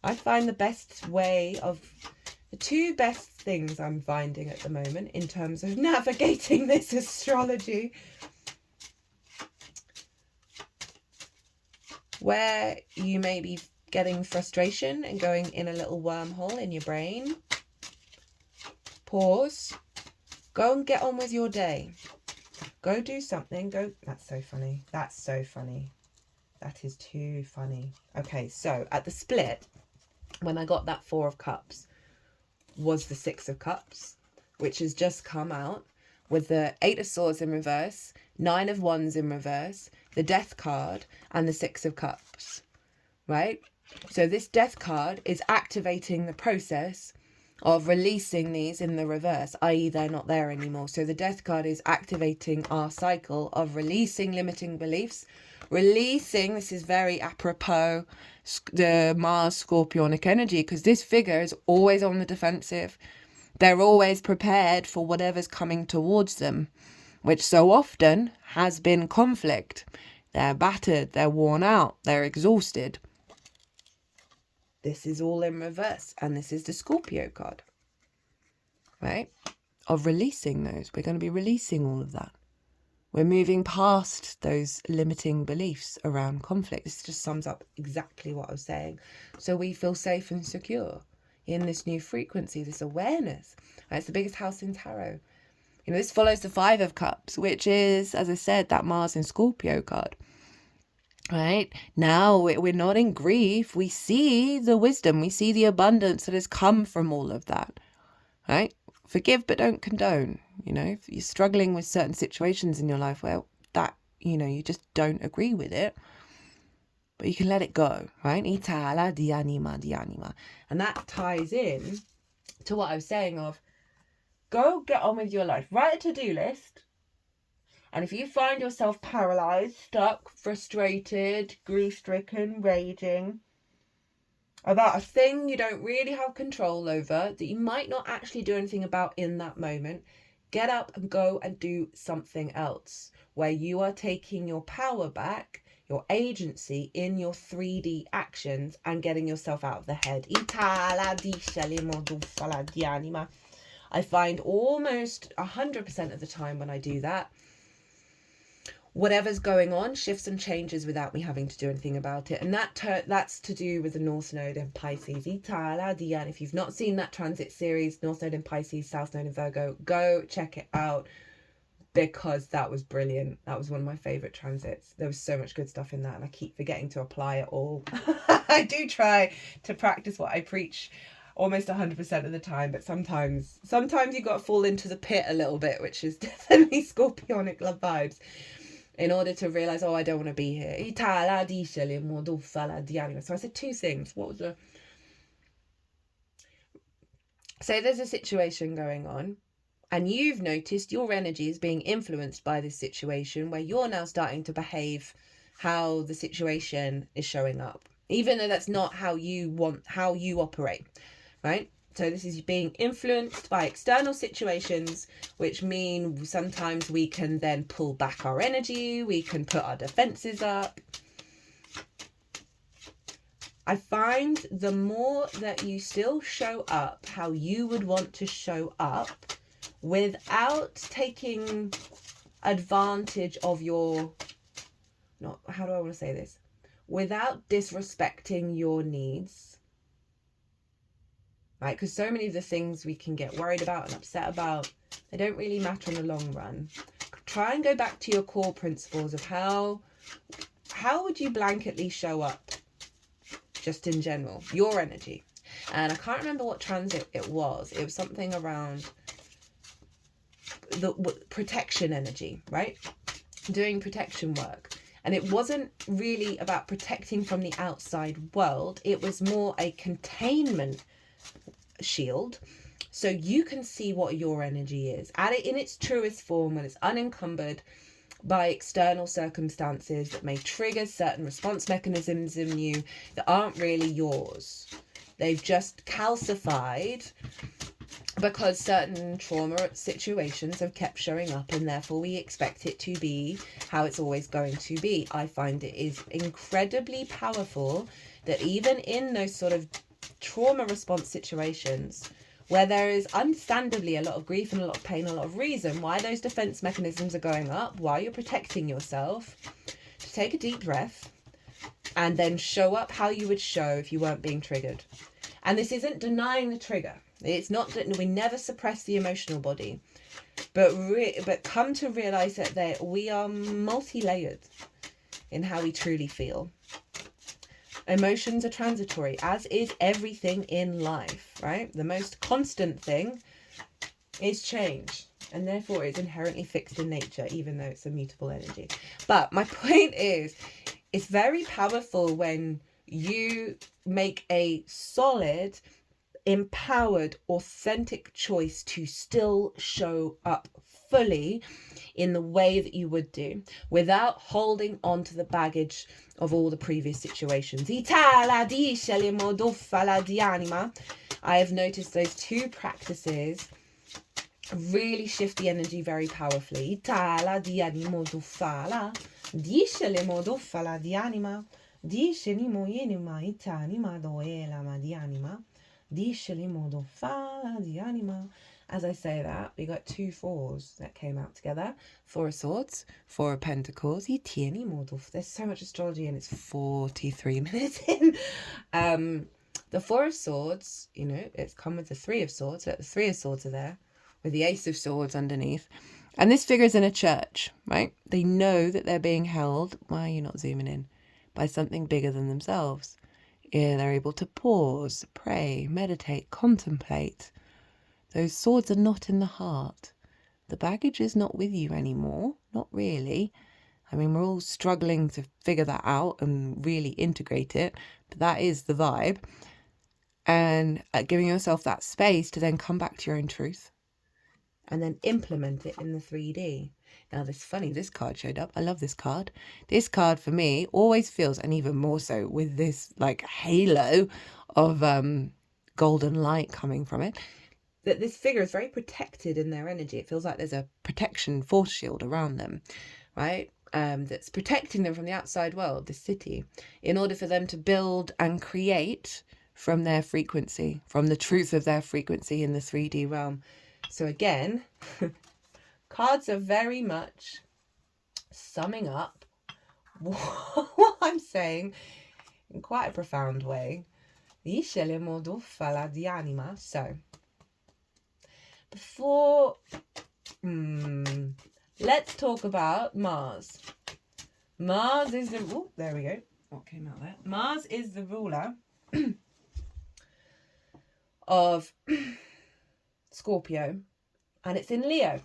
I find the two best things I'm finding at the moment in terms of navigating this astrology, where you may be getting frustration and going in a little wormhole in your brain. Pause. Go and get on with your day. Go do something. That's so funny. That's so funny. That is too funny. Okay, so at the split, when I got that 4 of Cups, was the 6 of Cups, which has just come out with the 8 of Swords in reverse, 9 of Wands in reverse, the Death card, and the 6 of Cups, right? So this Death card is activating the process of releasing these in the reverse, i.e. they're not there anymore. So the Death card is activating our cycle of releasing limiting beliefs, this is very apropos, the Mars Scorpionic energy, because this figure is always on the defensive. They're always prepared for whatever's coming towards them, which so often has been conflict. They're battered, they're worn out, they're exhausted. This is all in reverse, and this is the Scorpio card, right? Of releasing those. We're going to be releasing all of that. We're moving past those limiting beliefs around conflict. This just sums up exactly what I was saying. So we feel safe and secure in this new frequency, this awareness. Right? It's the biggest house in tarot. You know, this follows the 5 of Cups, which is, as I said, that Mars in Scorpio card. Right now we're not in grief. We see the wisdom, we see the abundance that has come from all of that, right? Forgive but don't condone. You know, if you're struggling with certain situations in your life where that, you know, you just don't agree with it, but you can let it go, right? Itala di anima di anima. And that ties in to what I was saying of go get on with your life. Write a to-do list. And if you find yourself paralyzed, stuck, frustrated, grief-stricken, raging about a thing you don't really have control over, that you might not actually do anything about in that moment, get up and go and do something else where you are taking your power back, your agency in your 3D actions and getting yourself out of the head. I find almost 100% of the time when I do that, whatever's going on shifts and changes without me having to do anything about it. And that's to do with the North Node in Pisces. And if you've not seen that transit series, North Node in Pisces, South Node in Virgo, go check it out, because that was brilliant. That was one of my favorite transits. There was so much good stuff in that, and I keep forgetting to apply it all. I do try to practice what I preach almost 100% of the time, but sometimes you got to fall into the pit a little bit, which is definitely Scorpionic love vibes, in order to realize, oh, I don't want to be here. So I said two things. What was the... So there's a situation going on, and you've noticed your energy is being influenced by this situation, where you're now starting to behave how the situation is showing up, even though that's not how you operate, right? So this is being influenced by external situations, which mean sometimes we can then pull back our energy, we can put our defenses up. I find the more that you still show up how you would want to show up, without taking advantage of your, not, how do I want to say this? Without disrespecting your needs. Right, because so many of the things we can get worried about and upset about, they don't really matter in the long run. Try and go back to your core principles of how would you blanketly show up, just in general, your energy. And I can't remember what transit it was. It was something around the protection energy, right? Doing protection work. And it wasn't really about protecting from the outside world. It was more a containment shield, so you can see what your energy is at it in its truest form, when it's unencumbered by external circumstances that may trigger certain response mechanisms in you that aren't really yours. They've just calcified because certain trauma situations have kept showing up, and therefore we expect it to be how it's always going to be. I find it is incredibly powerful that even in those sort of trauma response situations, where there is understandably a lot of grief and a lot of pain, a lot of reason why those defense mechanisms are going up, why you're protecting yourself, to take a deep breath and then show up how you would show if you weren't being triggered. And this isn't denying the trigger. It's not that we never suppress the emotional body, but come to realize that we are multi-layered in how we truly feel. Emotions are transitory, as is everything in life, right? The most constant thing is change, and therefore it's inherently fixed in nature, even though it's a mutable energy. But my point is, it's very powerful when you make a solid, empowered, authentic choice to still show up fully in the way that you would do, without holding on to the baggage of all the previous situations. I have noticed those two practices really shift the energy very powerfully. As I say that, we got two fours that came out together. Four of Swords, Four of Pentacles. There's so much astrology and it's 43 minutes in. The Four of Swords, you know, it's come with the Three of Swords. So the Three of Swords are there with the Ace of Swords underneath. And this figure's in a church, right? They know that they're being held, why are you not zooming in, by something bigger than themselves. Yeah, they're able to pause, pray, meditate, contemplate. Those swords are not in the heart. The baggage is not with you anymore. Not really. I mean, we're all struggling to figure that out and really integrate it. But that is the vibe. And giving yourself that space to then come back to your own truth. And then implement it in the 3D. Now, this funny, this card showed up. I love this card. This card for me always feels, and even more so with this like halo of golden light coming from it, that this figure is very protected in their energy. It feels like there's a protection force shield around them, right? that's protecting them from the outside world, this city, in order for them to build and create from their frequency, from the truth of their frequency in the 3D realm. So again, cards are very much summing up what I'm saying in quite a profound way. So, before, let's talk about Mars. Mars is the, oh, there we go. What came out there? Mars is the ruler of Scorpio, and it's in Leo,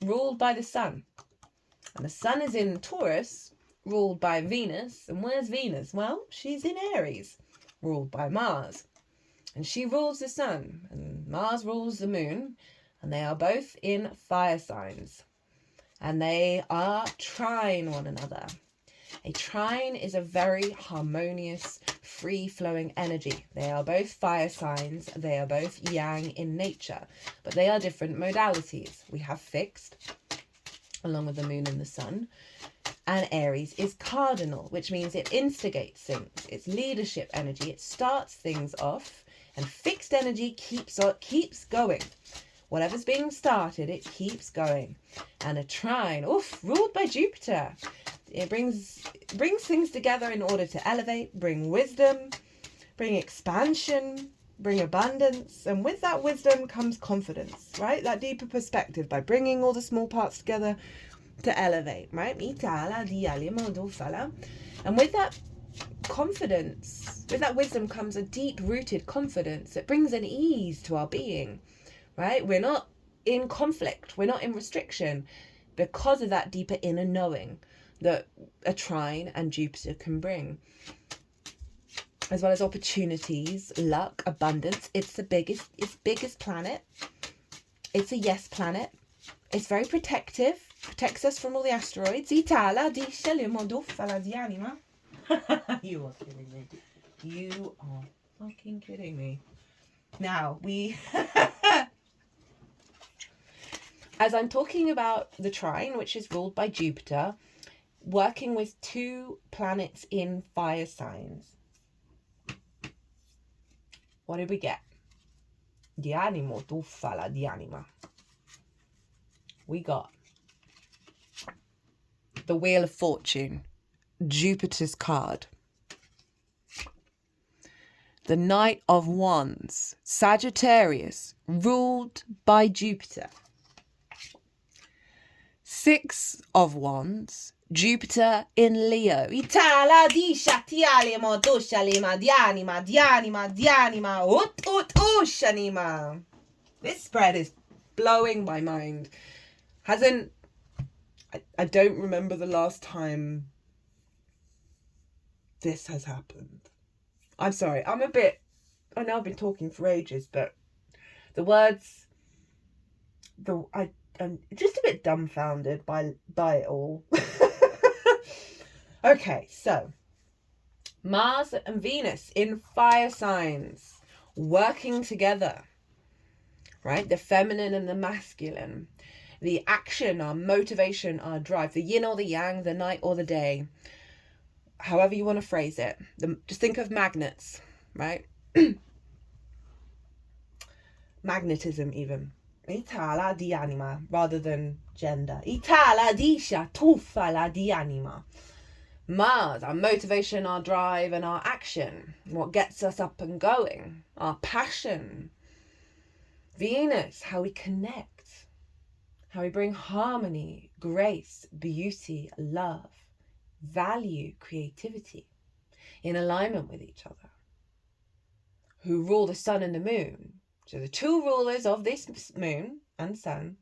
ruled by the sun. And the sun is in Taurus, ruled by Venus. And where's Venus? Well, she's in Aries, ruled by Mars. And she rules the sun, and Mars rules the moon, and they are both in fire signs. And they are trine one another. A trine is a very harmonious, free-flowing energy. They are both fire signs. They are both yang in nature, but they are different modalities. We have fixed, along with the moon and the sun. And Aries is cardinal, which means it instigates things. It's leadership energy. It starts things off, and fixed energy keeps going. Whatever's being started, it keeps going. And a trine, ruled by Jupiter. It brings things together in order to elevate, bring wisdom, bring expansion, bring abundance. And with that wisdom comes confidence, right? That deeper perspective by bringing all the small parts together to elevate, right? And with that confidence, with that wisdom comes a deep-rooted confidence that brings an ease to our being, right? We're not in conflict. We're not in restriction because of that deeper inner knowing that a trine and Jupiter can bring. As well as opportunities, luck, abundance. It's the biggest planet. It's a yes planet. It's very protective. Protects us from all the asteroids. You are kidding me. You are fucking kidding me. Now, as I'm talking about the trine, which is ruled by Jupiter, working with two planets in fire signs. What did we get? Di animo, tu fala di anima. We got the Wheel of Fortune, Jupiter's card. The Knight of Wands, Sagittarius, ruled by Jupiter. Six of Wands, Jupiter in Leo. Itala di shatialimo doshalima dianima dianima dianima ushanima. This spread is blowing my mind. I don't remember the last time this has happened. I'm sorry. I know I've been talking for ages, but the words, I'm just a bit dumbfounded by it all. Okay, so Mars and Venus in fire signs working together, right? The feminine and the masculine, the action, our motivation, our drive, the yin or the yang, the night or the day, however you want to phrase it. Just think of magnets, right? Magnetism even. Itala di anima rather than gender. Itala disha tufala di anima. Mars, our motivation, our drive, and our action. What gets us up and going. Our passion. Venus, how we connect. How we bring harmony, grace, beauty, love, value, creativity in alignment with each other. Who rule the sun and the moon. So the two rulers of this moon and sun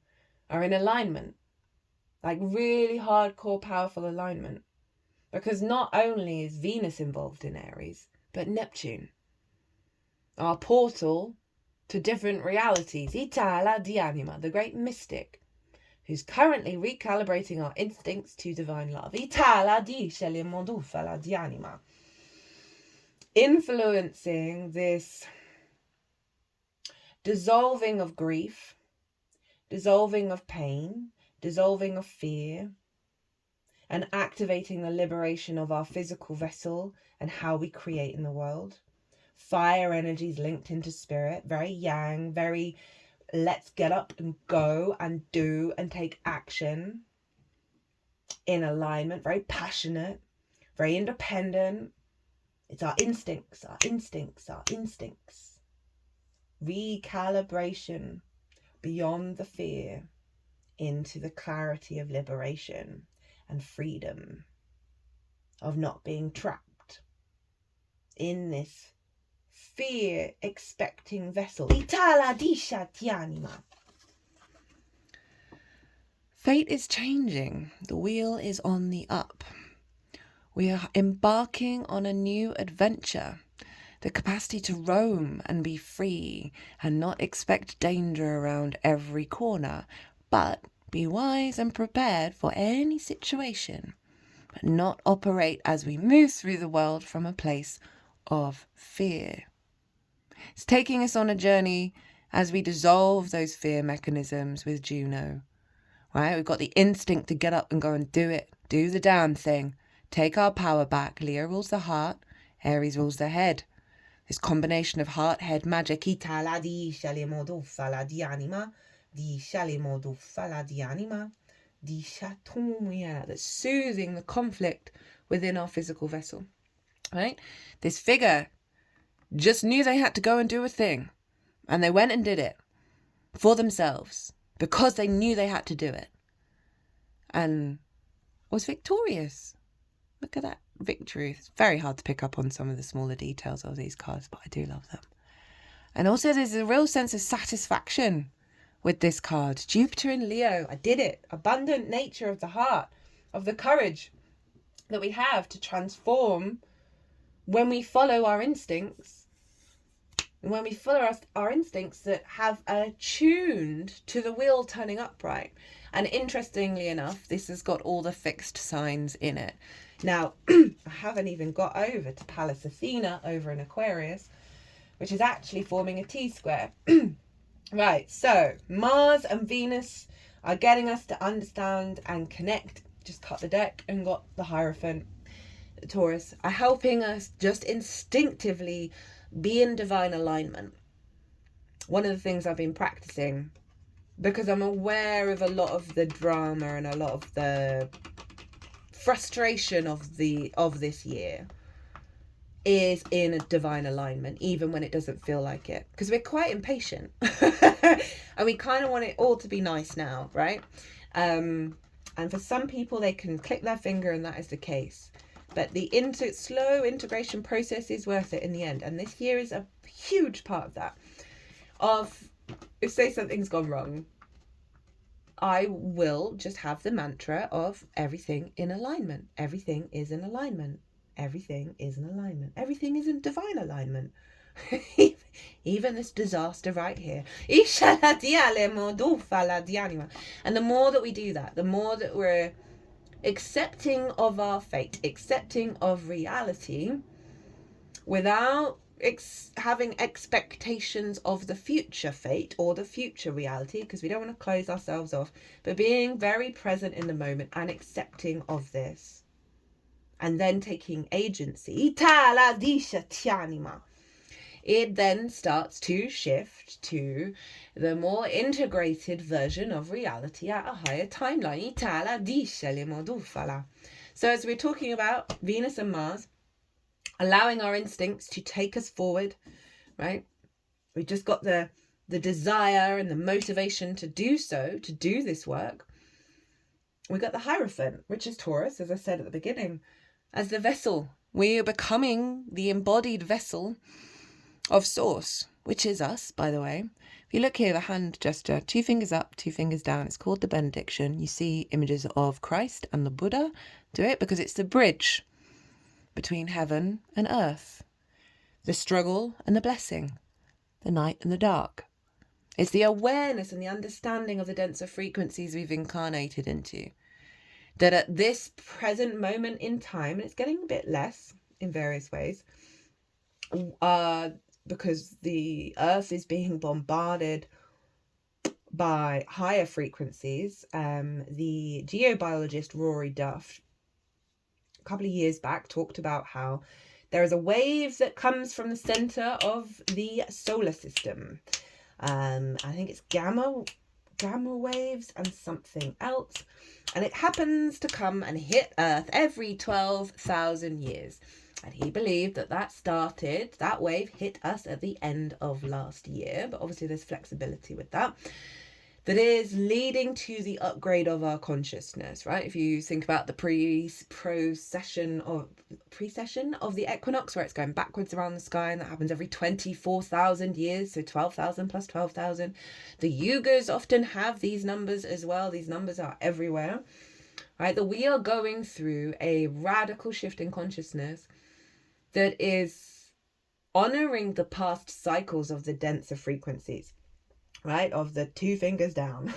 are in alignment. Like really hardcore, powerful alignment. Because not only is Venus involved in Aries, but Neptune. Our portal to different realities. Itala di anima, the great mystic, who's currently recalibrating our instincts to divine love. Itala di shelimodufala di anima. Influencing this dissolving of grief, dissolving of pain, dissolving of fear, and activating the liberation of our physical vessel and how we create in the world. Fire energies linked into spirit, very yang, very let's get up and go and do and take action, in alignment, very passionate, very independent. It's our instincts, our instincts, our instincts. Recalibration beyond the fear into the clarity of liberation and freedom, of not being trapped in this fear expecting vessel. Itala disha tianima. Fate is changing. The wheel is on the up. We are embarking on a new adventure. The capacity to roam and be free and not expect danger around every corner, but be wise and prepared for any situation, but not operate as we move through the world from a place of fear. It's taking us on a journey as we dissolve those fear mechanisms with Juno. Right? We've got the instinct to get up and go and do it. Do the damn thing. Take our power back. Leo rules the heart. Aries rules the head. This combination of heart, head magic. That's soothing the conflict within our physical vessel. Right? This figure just knew they had to go and do a thing. And they went and did it for themselves because they knew they had to do it. And was victorious. Look at that victory. It's very hard to pick up on some of the smaller details of these cards, but I do love them. And also there's a real sense of satisfaction with this card. Jupiter in Leo. I did it. Abundant nature of the heart, of the courage that we have to transform when we follow our instincts. When we follow our instincts that have attuned to the wheel turning upright. And interestingly enough, this has got all the fixed signs in it. Now, I haven't even got over to Pallas Athena over in Aquarius, which is actually forming a T-square. Right, so Mars and Venus are getting us to understand and connect. Just cut the deck and got the Hierophant. Taurus are helping us just instinctively be in divine alignment. One of the things I've been practicing, because I'm aware of a lot of the drama and a lot of the frustration of this year, is in a divine alignment, even when it doesn't feel like it, because we're quite impatient and we kind of want it all to be nice now, right? And for some people they can click their finger and that is the case, but the slow integration process is worth it in the end. And this year is a huge part of that. If say something's gone wrong, I will just have the mantra of everything in alignment. Everything is in alignment. Everything is in alignment. Everything is in divine alignment. Even this disaster right here. And the more that we do that, the more that we're accepting of our fate, accepting of reality, without having expectations of the future fate or the future reality, because we don't want to close ourselves off, but being very present in the moment and accepting of this, and then taking agency, it then starts to shift to the more integrated version of reality at a higher timeline. So as we're talking about Venus and Mars, allowing our instincts to take us forward, right? We just got the desire and the motivation to do so, to do this work. We got the Hierophant, which is Taurus, as I said at the beginning, as the vessel. We are becoming the embodied vessel of Source, which is us, by the way. If you look here, the hand gesture, 2 fingers up, 2 fingers down. It's called the benediction. You see images of Christ and the Buddha do it because it's the bridge between heaven and earth, the struggle and the blessing, the night and the dark. It's the awareness and the understanding of the denser frequencies we've incarnated into. That at this present moment in time, and it's getting a bit less in various ways, because the earth is being bombarded by higher frequencies. The geobiologist Rory Duff a couple of years back talked about how there is a wave that comes from the center of the solar system. I think it's gamma waves and something else. And it happens to come and hit Earth every 12,000 years. And he believed that wave hit us at the end of last year. But obviously there's flexibility with that. That is leading to the upgrade of our consciousness, right? If you think about the precession of the equinox, where it's going backwards around the sky, and that happens every 24,000 years, so 12,000 plus 12,000. The yugas often have these numbers as well. These numbers are everywhere, right? That we are going through a radical shift in consciousness that is honoring the past cycles of the denser frequencies, right, of the 2 fingers down.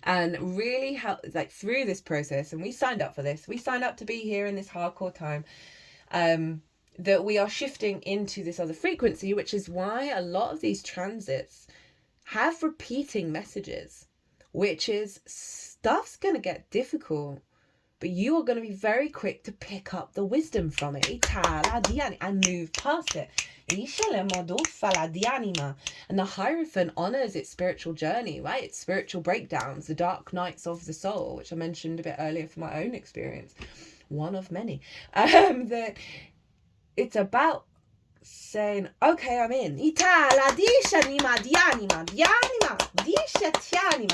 And really help, like, through this process, and we signed up for this, we signed up to be here in this hardcore time, that we are shifting into this other frequency, which is why a lot of these transits have repeating messages, which is stuff's gonna get difficult, but you are going to be very quick to pick up the wisdom from it and move past it. And the Hierophant honors its spiritual journey, right? Its spiritual breakdowns, the dark nights of the soul, which I mentioned a bit earlier from my own experience, one of many. That it's about saying, okay, I'm in.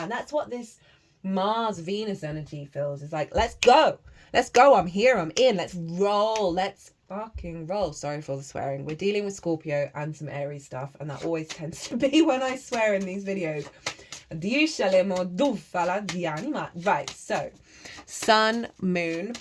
That's what this Mars Venus energy feels. It's like, let's go, I'm here, I'm in, let's fucking roll. Sorry for the swearing. We're dealing with Scorpio and some Aries stuff, and that always tends to be when I swear in these videos. Right, so Sun, Moon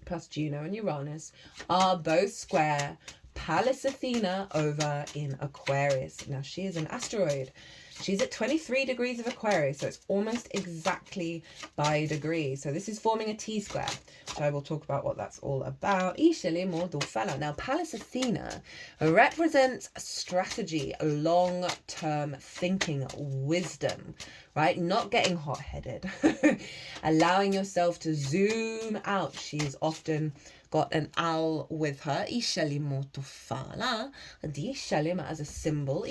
plus Juno and Uranus are both square Pallas Athena over in Aquarius. Now she is an asteroid. She's at 23 degrees of Aquarius, so it's almost exactly by degree. So this is forming a T-square, which I will talk about what that's all about. Now, Pallas Athena represents strategy, long-term thinking, wisdom, right? Not getting hot-headed, allowing yourself to zoom out. She is often got an owl with her, as a symbol,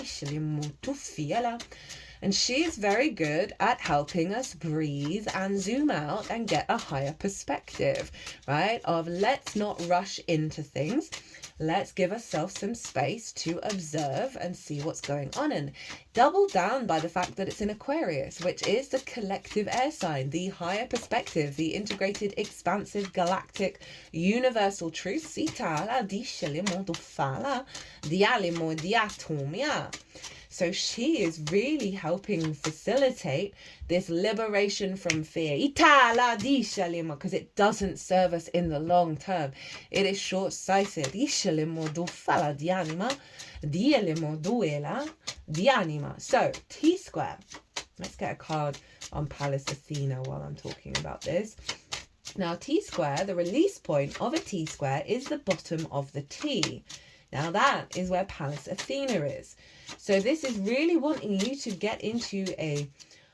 and she is very good at helping us breathe and zoom out and get a higher perspective, right? Of let's not rush into things. Let's give ourselves some space to observe and see what's going on, and double down by the fact that it's in Aquarius, which is the collective air sign, the higher perspective, the integrated, expansive, galactic, universal truth. So she is really helping facilitate this liberation from fear, because it doesn't serve us in the long term. It is short-sighted. So T-square. Let's get a card on Pallas Athena while I'm talking about this. Now T-square, the release point of a T-square is the bottom of the T. Now that is where Pallas Athena is. So this is really wanting you to get into a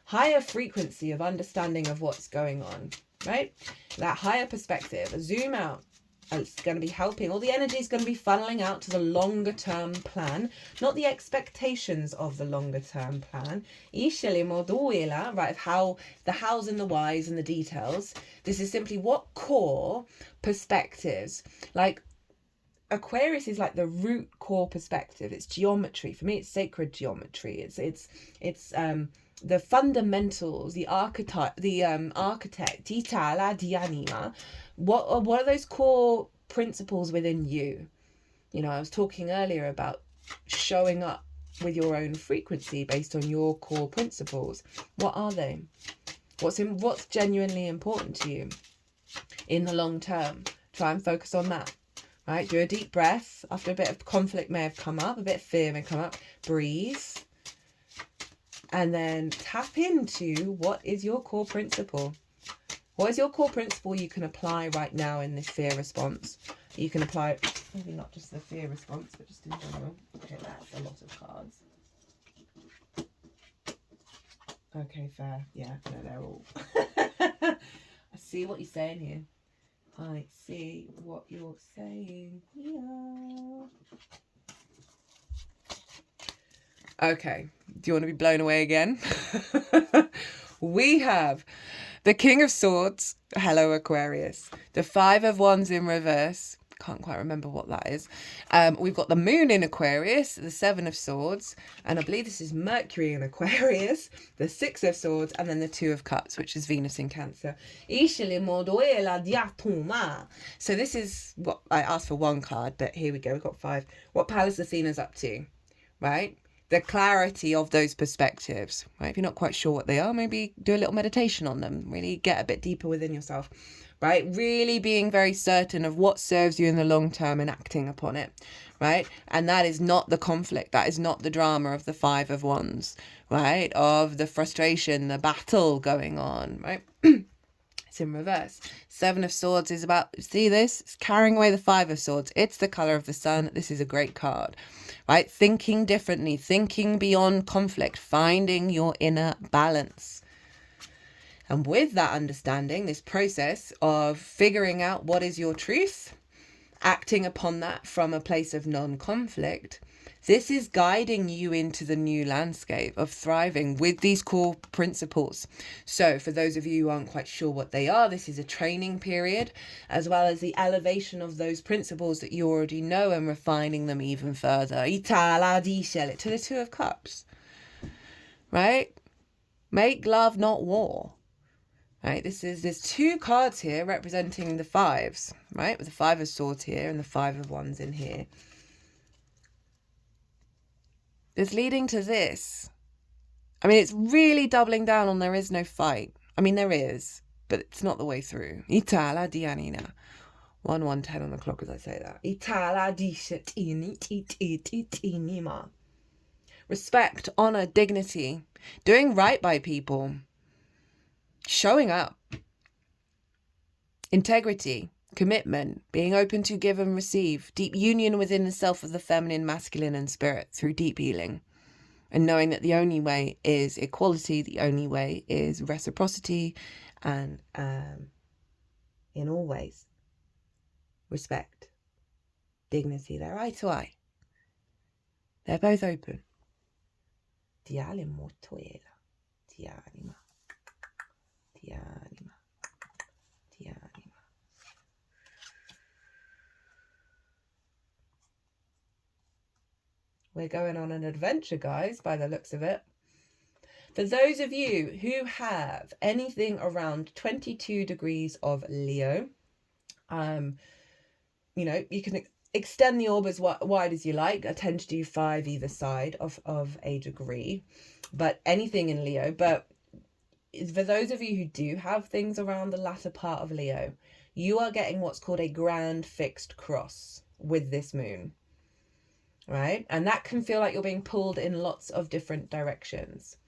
higher frequency of understanding of what's going on, right? That higher perspective, a zoom out. It's going to be helping. All the energy is going to be funneling out to the longer term plan, not the expectations of the longer term plan. Right, of how the hows and the whys and the details. This is simply what core perspectives, like Aquarius is like the root core perspective. It's geometry. For me, it's sacred geometry. It's the fundamentals, the archetype, the architect. What are those core principles within you? You know, I was talking earlier about showing up with your own frequency based on your core principles. What are they? What's genuinely important to you in the long term? Try and focus on that. Right, do a deep breath. After a bit of conflict may have come up, a bit of fear may come up. Breathe. And then tap into what is your core principle. What is your core principle you can apply right now in this fear response? You can apply, maybe not just the fear response, but just in general. Okay, that's a lot of cards. Okay, fair. Yeah, no, they're all. I see what you're saying here. I see what you're saying here. Okay, do you want to be blown away again? We have the King of Swords, hello Aquarius, the Five of Wands in reverse, can't quite remember what that is. We've got the Moon in Aquarius, the Seven of Swords, and I believe this is Mercury in Aquarius, the Six of Swords, and then the Two of Cups, which is Venus in Cancer. So this is what I asked for, one card, but here we go, we've got five. What Pallas Athena's up to, right? The clarity of those perspectives, right? If you're not quite sure what they are, maybe do a little meditation on them, really get a bit deeper within yourself, right? Really being very certain of what serves you in the long term and acting upon it, right? And that is not the conflict, that is not the drama of the Five of Wands, right? Of the frustration, the battle going on, right? It's in reverse. Seven of Swords is about, see this? It's carrying away the Five of Swords. It's the colour of the sun. This is a great card, right? Thinking differently, thinking beyond conflict, finding your inner balance. And with that understanding, this process of figuring out what is your truth, acting upon that from a place of non-conflict, this is guiding you into the new landscape of thriving with these core principles. So for those of you who aren't quite sure what they are, this is a training period, as well as the elevation of those principles that you already know and refining them even further. To the Two of Cups, right? Make love, not war. Right, there's two cards here representing the fives, right? With the Five of Swords here and the Five of Wands in here. It's leading to this. I mean, it's really doubling down on there is no fight. I mean, there is, but it's not the way through. Itala dianina. 1:10 on the clock as I say that. Itala dishatinima. Respect, honor, dignity, doing right by people, showing up, integrity, commitment, being open to give and receive, deep union within the self of the feminine, masculine and spirit through deep healing, and knowing that the only way is equality, the only way is reciprocity, and in all ways, respect, dignity. They're eye to eye. They're both open. Dianima. We're going on an adventure, guys, by the looks of it. For those of you who have anything around 22 degrees of Leo, you know, you can extend the orb as wide as you like. I tend to do 5 either side of a degree, but anything in Leo. But for those of you who do have things around the latter part of Leo, you are getting what's called a grand fixed cross with this moon. Right? And that can feel like you're being pulled in lots of different directions.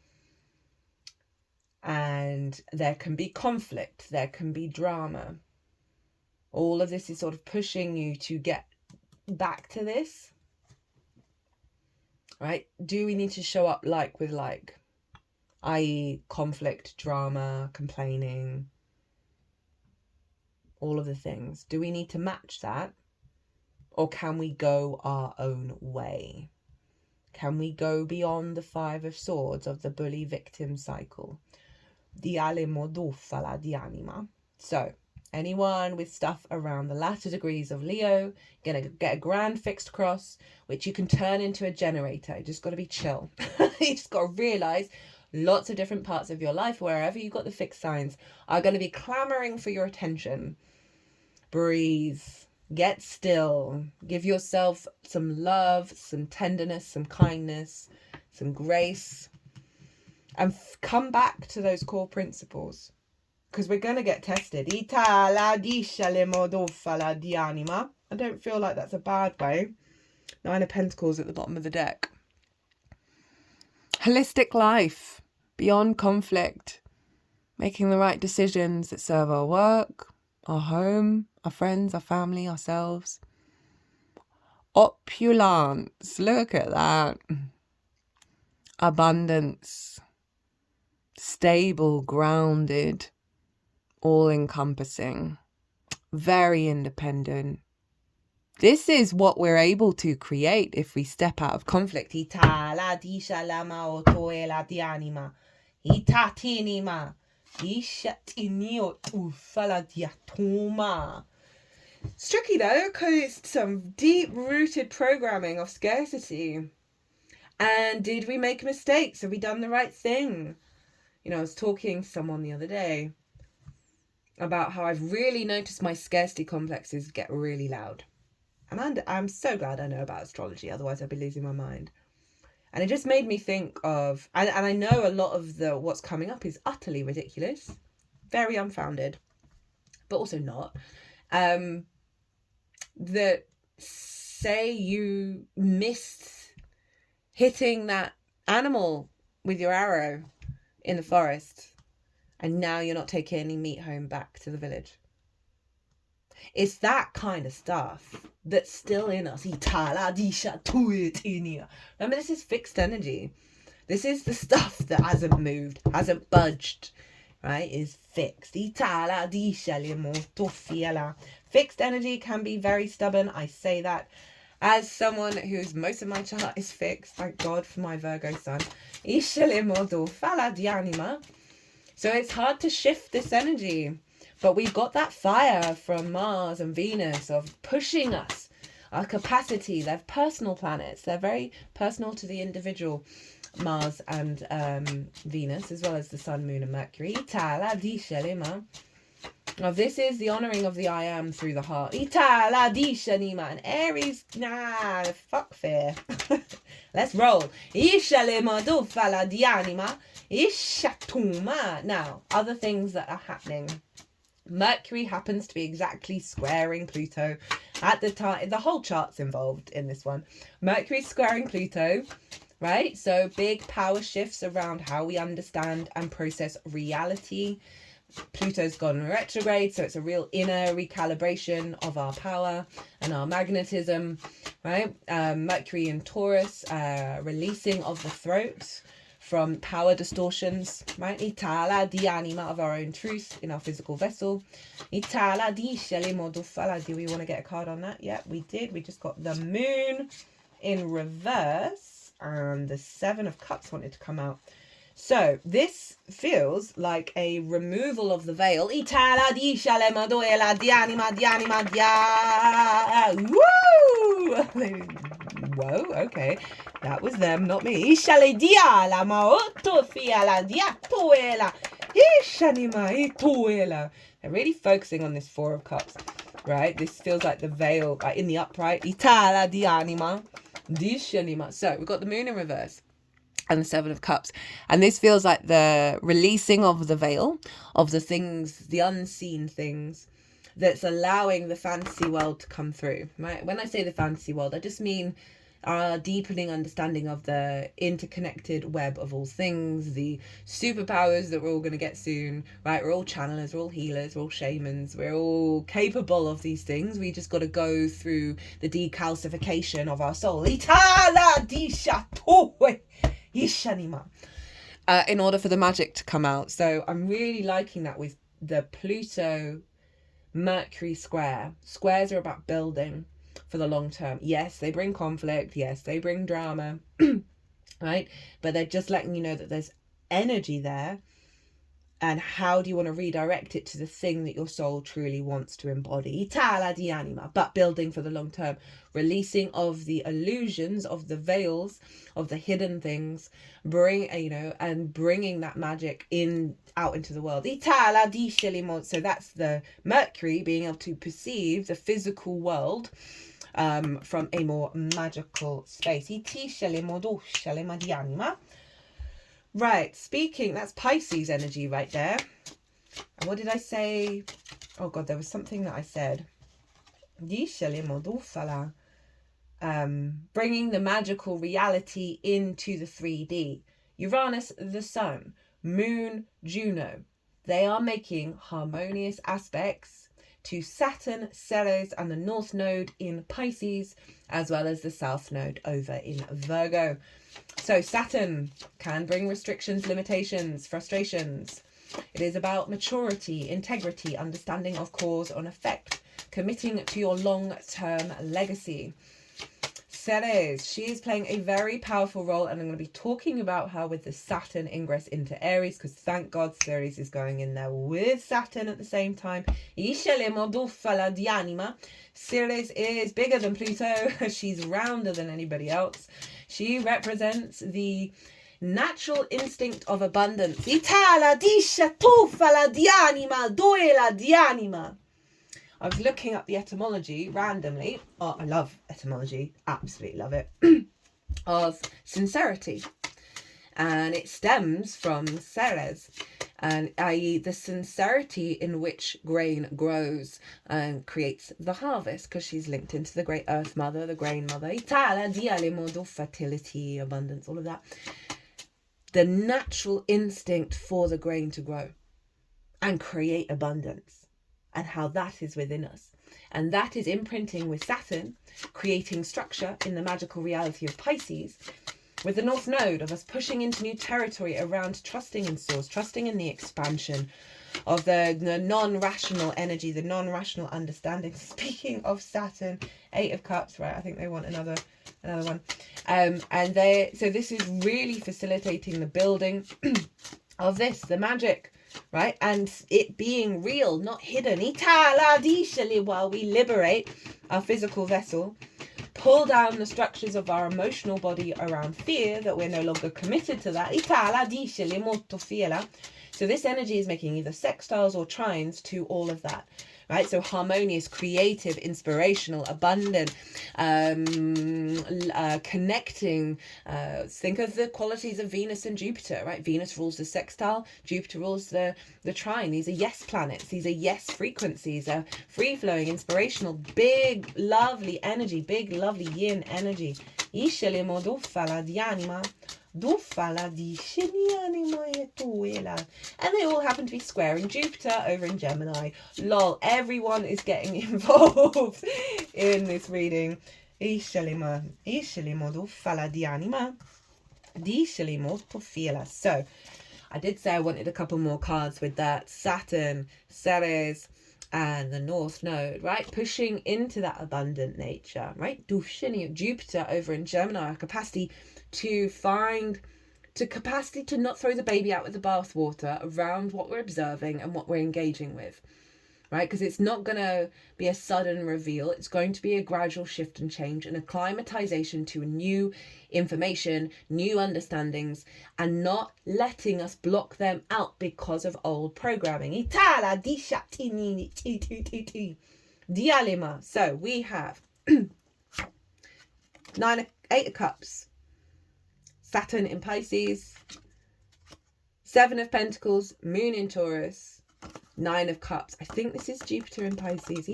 And there can be conflict, there can be drama. All of this is sort of pushing you to get back to this. Right? Do we need to show up like with like? I.e. conflict, drama, complaining, all of the things. Do we need to match that? Or can we go our own way? Can we go beyond the Five of Swords of the bully victim cycle? So, anyone with stuff around the latter degrees of Leo, gonna get a grand fixed cross, which you can turn into a generator. You just got to be chill. You just got to realise lots of different parts of your life, wherever you've got the fixed signs, are going to be clamoring for your attention. Breathe. Get still. Give yourself some love, some tenderness, some kindness, some grace. And come back to those core principles. Because we're going to get tested. I don't feel like that's a bad way. 9 of Pentacles at the bottom of the deck. Holistic life. Beyond conflict. Making the right decisions that serve our work, our home, our friends, our family, ourselves. Opulence. Look at that. Abundance. Stable, grounded, all-encompassing. very independent. This is what we're able to create if we step out of conflict. It's tricky though, because it's some deep-rooted programming of scarcity. And did we make mistakes? Have we done the right thing? You know, I was talking to someone the other day about how I've really noticed my scarcity complexes get really loud. And I'm so glad I know about astrology, otherwise I'd be losing my mind. And it just made me think of, and I know a lot of what's coming up is utterly ridiculous, very unfounded, but also not. That say you missed hitting that animal with your arrow in the forest, and now you're not taking any meat home back to the village. It's that kind of stuff that's still in us. Remember, this is fixed energy. This is the stuff that hasn't moved, hasn't budged, right? Is fixed. Fixed energy can be very stubborn. I say that as someone whose most of my chart is fixed. Thank God for my Virgo sun. So it's hard to shift this energy. But we've got that fire from Mars and Venus of pushing us. Our capacity, they're personal planets. They're very personal to the individual. Mars and Venus, as well as the Sun, Moon and Mercury. Now this is the honouring of the I am through the heart. And Aries, fuck fear. Let's roll. Now, other things that are happening. Mercury happens to be exactly squaring Pluto at the time. The whole chart's involved in this one. Mercury squaring Pluto, right? So big power shifts around how we understand and process reality. Pluto's gone retrograde, so it's a real inner recalibration of our power and our magnetism, right? Mercury in Taurus, releasing of the throat from power distortions, right? Itala di anima of our own truth in our physical vessel. Itala di modufala. Do we want to get a card on that? Yeah, we did. We just got the moon in reverse and the 7 of Cups wanted to come out. So this feels like a removal of the veil. Itala di moduela di anima di anima dia. Woo! Whoa, okay. That was them, not me. They're really focusing on this 4 of Cups, right? This feels like the veil, like in the upright. So we've got the moon in reverse and the 7 of Cups. And this feels like the releasing of the veil, of the things, the unseen things, that's allowing the fantasy world to come through, right? When I say the fantasy world, I just mean our deepening understanding of the interconnected web of all things, the superpowers that we're all going to get soon, right? We're all channelers, we're all healers, we're all shamans, we're all capable of these things. We just got to go through the decalcification of our soul. In order for the magic to come out. So I'm really liking that with the Pluto Mercury square. Squares are about building for the long term. Yes, they bring conflict. Yes, they bring drama, right? But they're just letting you know that there's energy there. And how do you want to redirect it to the thing that your soul truly wants to embody? Itala di anima, but building for the long term. Releasing of the illusions, of the veils, of the hidden things, and bringing that magic out into the world. Itala di scelimon. So that's the Mercury being able to perceive the physical world from a more magical space. Iti scelimodo scelema di anima. Right, speaking, that's Pisces energy right there. And what did I say? Oh God, there was something that I said. Bringing the magical reality into the 3D. Uranus, the Sun, Moon, Juno. They are making harmonious aspects to Saturn, Ceres, and the North Node in Pisces, as well as the South Node over in Virgo. So Saturn can bring restrictions, limitations, frustrations. It is about maturity, integrity, understanding of cause and effect. committing to your long-term legacy. Ceres, she is playing a very powerful role, and I'm going to be talking about her with the Saturn ingress into Aries, because thank God Ceres is going in there with Saturn at the same time. Ceres is bigger than Pluto. She's rounder than anybody else. She represents the natural instinct of abundance. I was looking up the etymology randomly. Oh, I love etymology. Absolutely love it. Of sincerity. And it stems from Ceres, and i.e. the sincerity in which grain grows and creates the harvest, because she's linked into the great earth mother, the grain mother. Fertility, abundance, all of that. The natural instinct for the grain to grow and create abundance, and how that is within us. And that is imprinting with Saturn, creating structure in the magical reality of Pisces, with the North Node of us pushing into new territory around trusting in source, trusting in the expansion of the non-rational energy, the non-rational understanding. Speaking of Saturn, 8 of Cups, right? I think they want another one. So this is really facilitating the building of this, the magic, right? And it being real, not hidden. While we liberate our physical vessel, pull down the structures of our emotional body around fear, that we're no longer committed to that. So this energy is making either sextiles or trines to all of that, right? So harmonious, creative, inspirational, abundant, connecting. Think of the qualities of Venus and Jupiter, right? Venus rules the sextile, Jupiter rules the trine. These are yes planets. These are yes frequencies. Free-flowing, inspirational, big, lovely energy, big, lovely yin energy. And they all happen to be squaring Jupiter over in Gemini. Lol, everyone is getting involved in this reading. So I did say I wanted a couple more cards with that Saturn, Ceres, and the North Node, right? Pushing into that abundant nature, right? Jupiter over in Gemini, our capacity to not throw the baby out with the bathwater around what we're observing and what we're engaging with, right? Because it's not going to be a sudden reveal. It's going to be a gradual shift and change and acclimatization to new information, new understandings, and not letting us block them out because of old programming. So we have 8 of Cups, Saturn in Pisces, 7 of Pentacles, Moon in Taurus, 9 of Cups. I think this is Jupiter in Pisces.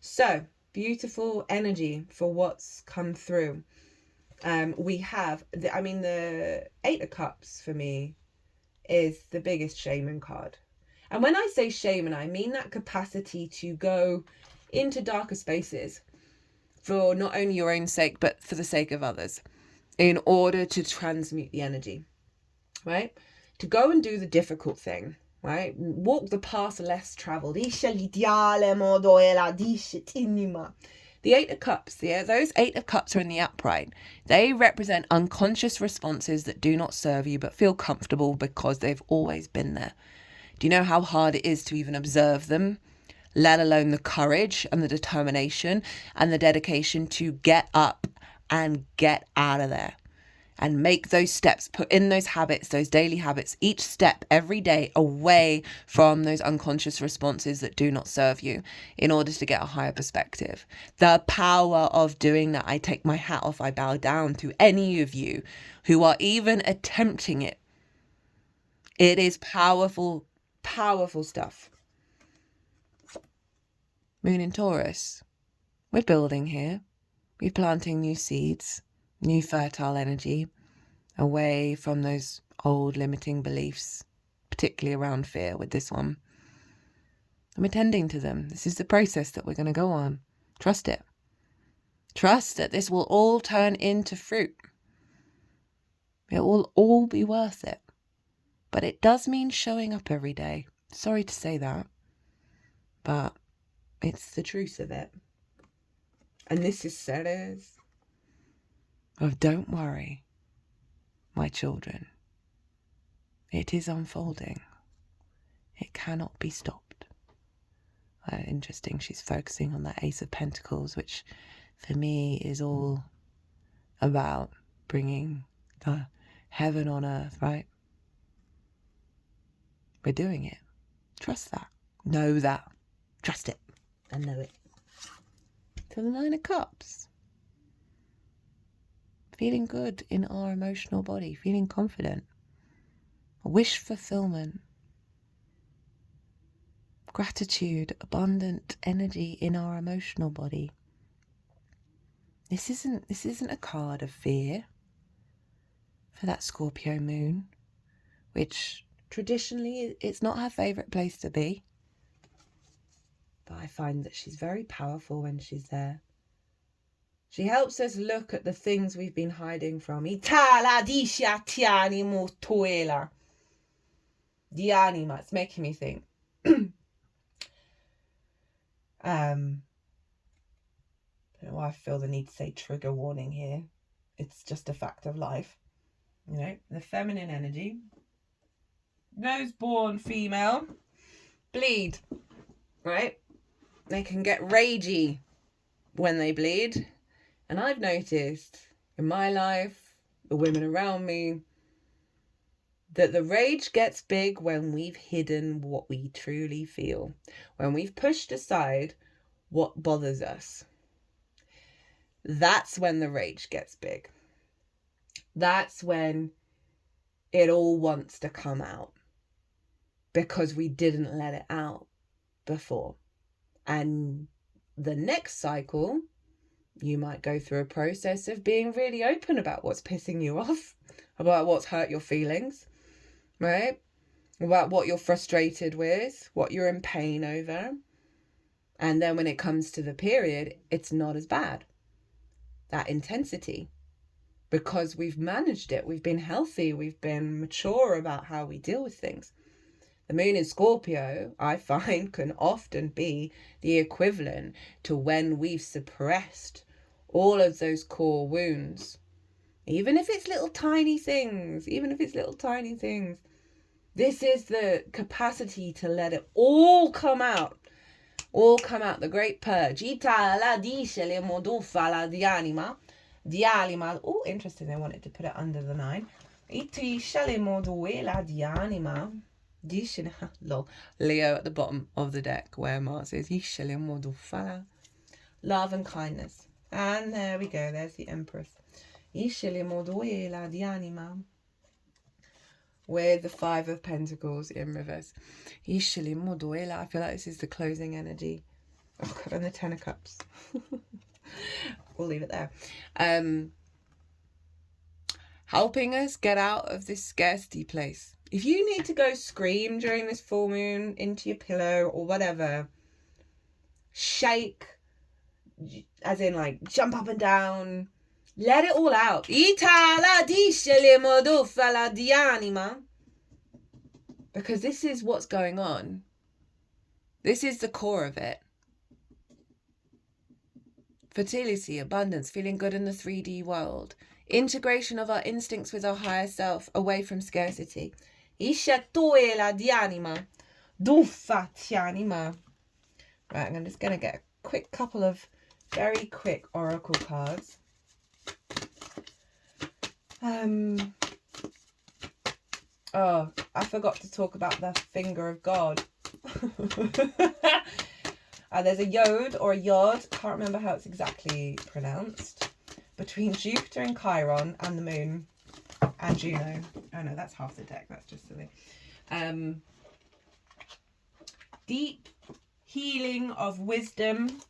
So, beautiful energy for what's come through. We have, the 8 of Cups for me is the biggest shaman card. And when I say shaman, I mean that capacity to go into darker spaces for not only your own sake, but for the sake of others, in order to transmute the energy, right? To go and do the difficult thing, right? Walk the path less traveled. The 8 of Cups, those 8 of Cups are in the upright. They represent unconscious responses that do not serve you, but feel comfortable because they've always been there. Do you know how hard it is to even observe them? Let alone the courage and the determination and the dedication to get up and get out of there and make those steps, put in those habits, those daily habits, each step every day away from those unconscious responses that do not serve you in order to get a higher perspective. The power of doing that, I take my hat off, I bow down to any of you who are even attempting it. It is powerful, powerful stuff. Moon in Taurus. We're building here. We're planting new seeds, new fertile energy, away from those old limiting beliefs, particularly around fear with this one. And we're tending to them. This is the process that we're going to go on. Trust it. Trust that this will all turn into fruit. It will all be worth it. But it does mean showing up every day. Sorry to say that. but it's the truth of it. And this is seres of don't worry, my children. It is unfolding. It cannot be stopped. Interesting, she's focusing on that Ace of Pentacles, which for me is all about bringing the heaven on earth, right? We're doing it. Trust that. Know that. Trust it. And know it. So the Nine of Cups. Feeling good in our emotional body. Feeling confident. Wish fulfillment. Gratitude. Abundant energy in our emotional body. This isn't a card of fear for that Scorpio moon, which traditionally it's not her favourite place to be. But I find that she's very powerful when she's there. She helps us look at the things we've been hiding from. Itala disha tiani motuela. The anima, it's making me think. I don't know why I feel the need to say trigger warning here. It's just a fact of life. You know, the feminine energy. Those born female bleed, right? They can get ragey when they bleed. And I've noticed in my life, the women around me, that the rage gets big when we've hidden what we truly feel. When we've pushed aside what bothers us. That's when the rage gets big. That's when it all wants to come out. Because we didn't let it out before. And the next cycle, you might go through a process of being really open about what's pissing you off, about what's hurt your feelings, right? About what you're frustrated with, what you're in pain over. And then when it comes to the period, it's not as bad. That intensity. Because we've managed it. We've been healthy. We've been mature about how we deal with things. The moon in Scorpio, I find, can often be the equivalent to when we've suppressed all of those core wounds. Even if it's little tiny things. This is the capacity to let it all come out. The great purge. Oh, interesting. They wanted to put it under the 9. Leo at the bottom of the deck where Mars is. Love and kindness. And there we go. There's the Empress. With the 5 of Pentacles in reverse. I feel like this is the closing energy. Oh God, and the 10 of Cups. We'll leave it there. Helping us get out of this scarcity place. If you need to go scream during this full moon into your pillow or whatever, shake, as in like jump up and down, let it all out. Because this is what's going on. This is the core of it. Fertility, abundance, feeling good in the 3D world. Integration of our instincts with our higher self, away from scarcity. Right, I'm just going to get a quick couple of very quick oracle cards. Oh, I forgot to talk about the finger of God. There's a yod or a yod, can't remember how it's exactly pronounced, between Jupiter and Chiron and the moon and Juno. Oh no, that's half the deck, that's just silly. Deep healing of wisdom.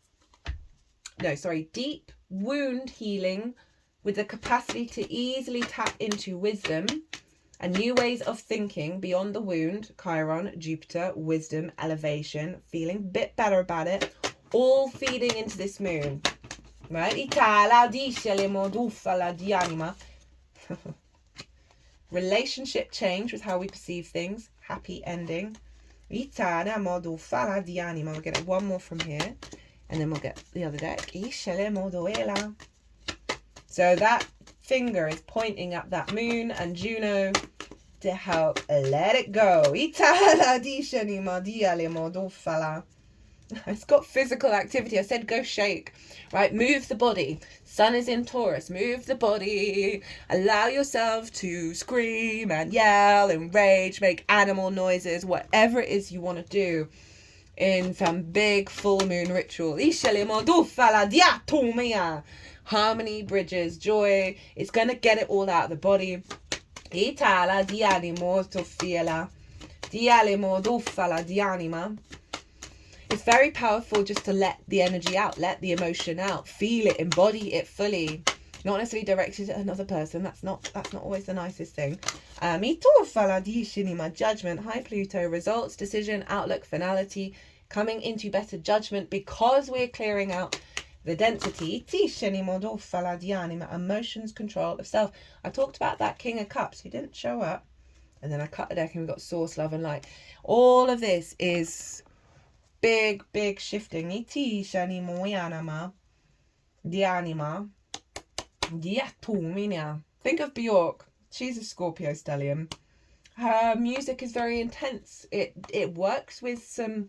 No, sorry, deep wound healing with the capacity to easily tap into wisdom and new ways of thinking beyond the wound. Chiron, Jupiter, wisdom, elevation, feeling a bit better about it, all feeding into this moon. Right? Relationship change with how we perceive things, happy ending. Itana modu fala di anima. We'll get one more from here. And then we'll get the other deck. Ishele moduela. So that finger is pointing at that moon and Juno to help let it go. Itala di shanima diale modu fala. It's got physical activity. I said go shake, right? Move the body. Sun is in Taurus. Move the body. Allow yourself to scream and yell and rage, make animal noises, whatever it is you want to do in some big full moon ritual. Harmony, bridges, joy. It's going to get it all out of the body. It's very powerful just to let the energy out, let the emotion out, feel it, embody it fully. Not necessarily directed at another person. That's not always the nicest thing. Judgment, high Pluto, results, decision, outlook, finality, coming into better judgment because we're clearing out the density. Emotions, control of self. I talked about that King of Cups who didn't show up. And then I cut the deck and we got source, love and light. All of this is big shifting. Think of Bjork. She's a Scorpio stellium. Her music is very intense. It works with some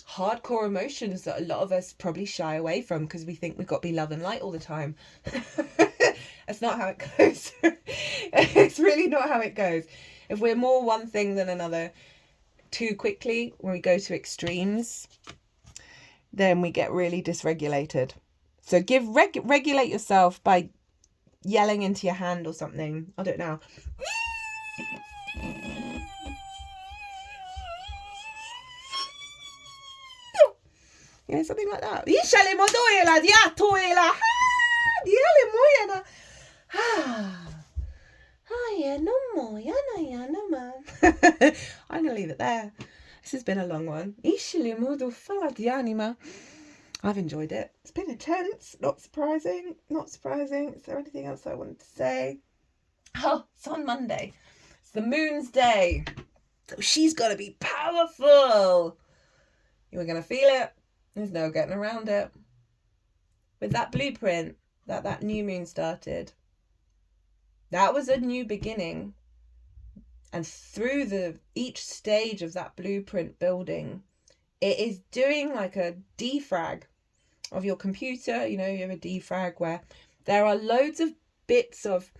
hardcore emotions that a lot of us probably shy away from because we think we've got to be love and light all the time. That's not how it goes. It's really not how it goes. If we're more one thing than another too quickly, when we go to extremes, then we get really dysregulated. So regulate yourself by yelling into your hand or something. I don't know. Yeah, something like that. I'm going to leave it there. This has been a long one. I've enjoyed it. It's been intense. Not surprising. Is there anything else I wanted to say? Oh, it's on Monday. It's the moon's day. So she's got to be powerful. We're going to feel it. There's no getting around it. With that blueprint that new moon started, that was a new beginning. And through each stage of that blueprint building, it is doing like a defrag of your computer. You know, you have a defrag where there are loads of bits of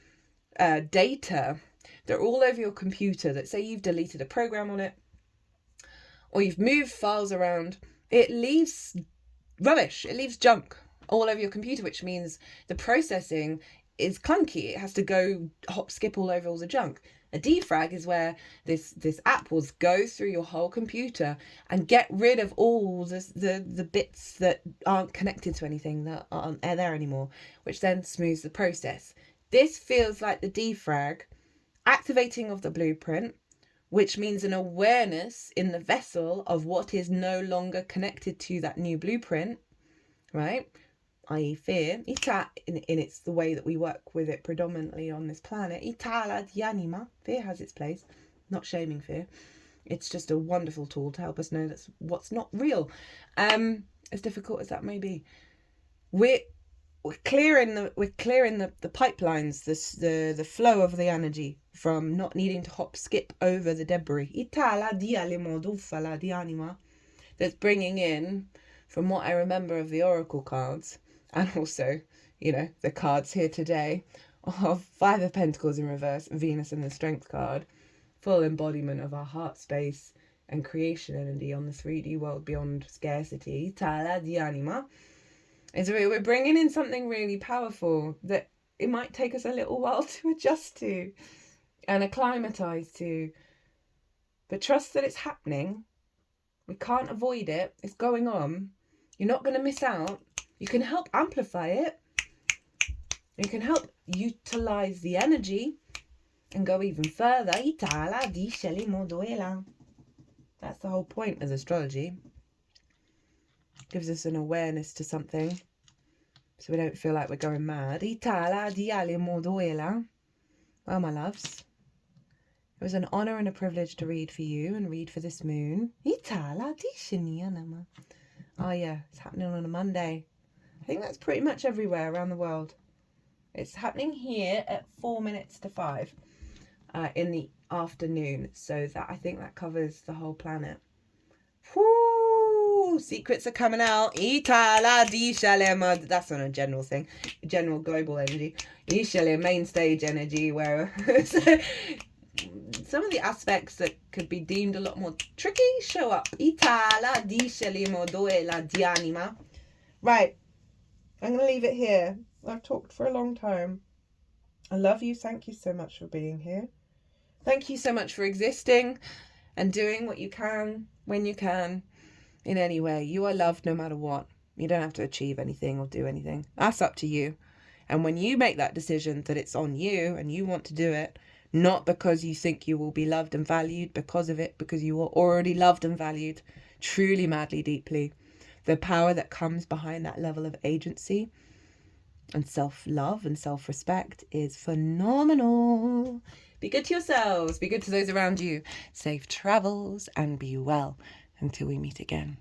data that are all over your computer that say you've deleted a program on it or you've moved files around. It leaves rubbish. It leaves junk all over your computer, which means the processing is clunky. It has to go hop skip all over all the junk. A defrag is where this app will go through your whole computer and get rid of all the bits that aren't connected to anything, that aren't there anymore, which then smooths the process. This feels like the defrag, activating of the blueprint, which means an awareness in the vessel of what is no longer connected to that new blueprint, right? I.e. fear. It's the way that we work with it predominantly on this planet. Fear has its place. Not shaming fear. It's just a wonderful tool to help us know that's what's not real. As difficult as that may be. We're clearing the pipelines, the flow of the energy from not needing to hop skip over the debris. That's bringing in, from what I remember of the oracle cards, and also, you know, the cards here today of 5 of Pentacles in reverse, Venus in the Strength card, full embodiment of our heart space and creation energy on the 3D world beyond scarcity. Tala di anima. And so we're bringing in something really powerful that it might take us a little while to adjust to and acclimatize to. But trust that it's happening. We can't avoid it. It's going on. You're not going to miss out. You can help amplify it. You can help utilize the energy and go even further. That's the whole point of astrology. Gives us an awareness to something so we don't feel like we're going mad. Well, my loves, It was an honour and a privilege to read for you and read for this moon. Oh yeah, it's happening on a Monday. I think that's pretty much everywhere around the world. It's happening here at 4 minutes to 5 in the afternoon. So that, I think that covers the whole planet. Whoo! Secrets are coming out. That's on a general thing. General global energy. Main stage energy, where some of the aspects that could be deemed a lot more tricky show up. Right. I'm going to leave it here. I've talked for a long time. I love you. Thank you so much for being here. Thank you so much for existing and doing what you can, when you can, in any way. You are loved no matter what. You don't have to achieve anything or do anything. That's up to you. And when you make that decision that it's on you and you want to do it, not because you think you will be loved and valued because of it, because you are already loved and valued, truly, madly, deeply. The power that comes behind that level of agency and self-love and self-respect is phenomenal. Be good to yourselves. Be good to those around you. Safe travels and be well until we meet again.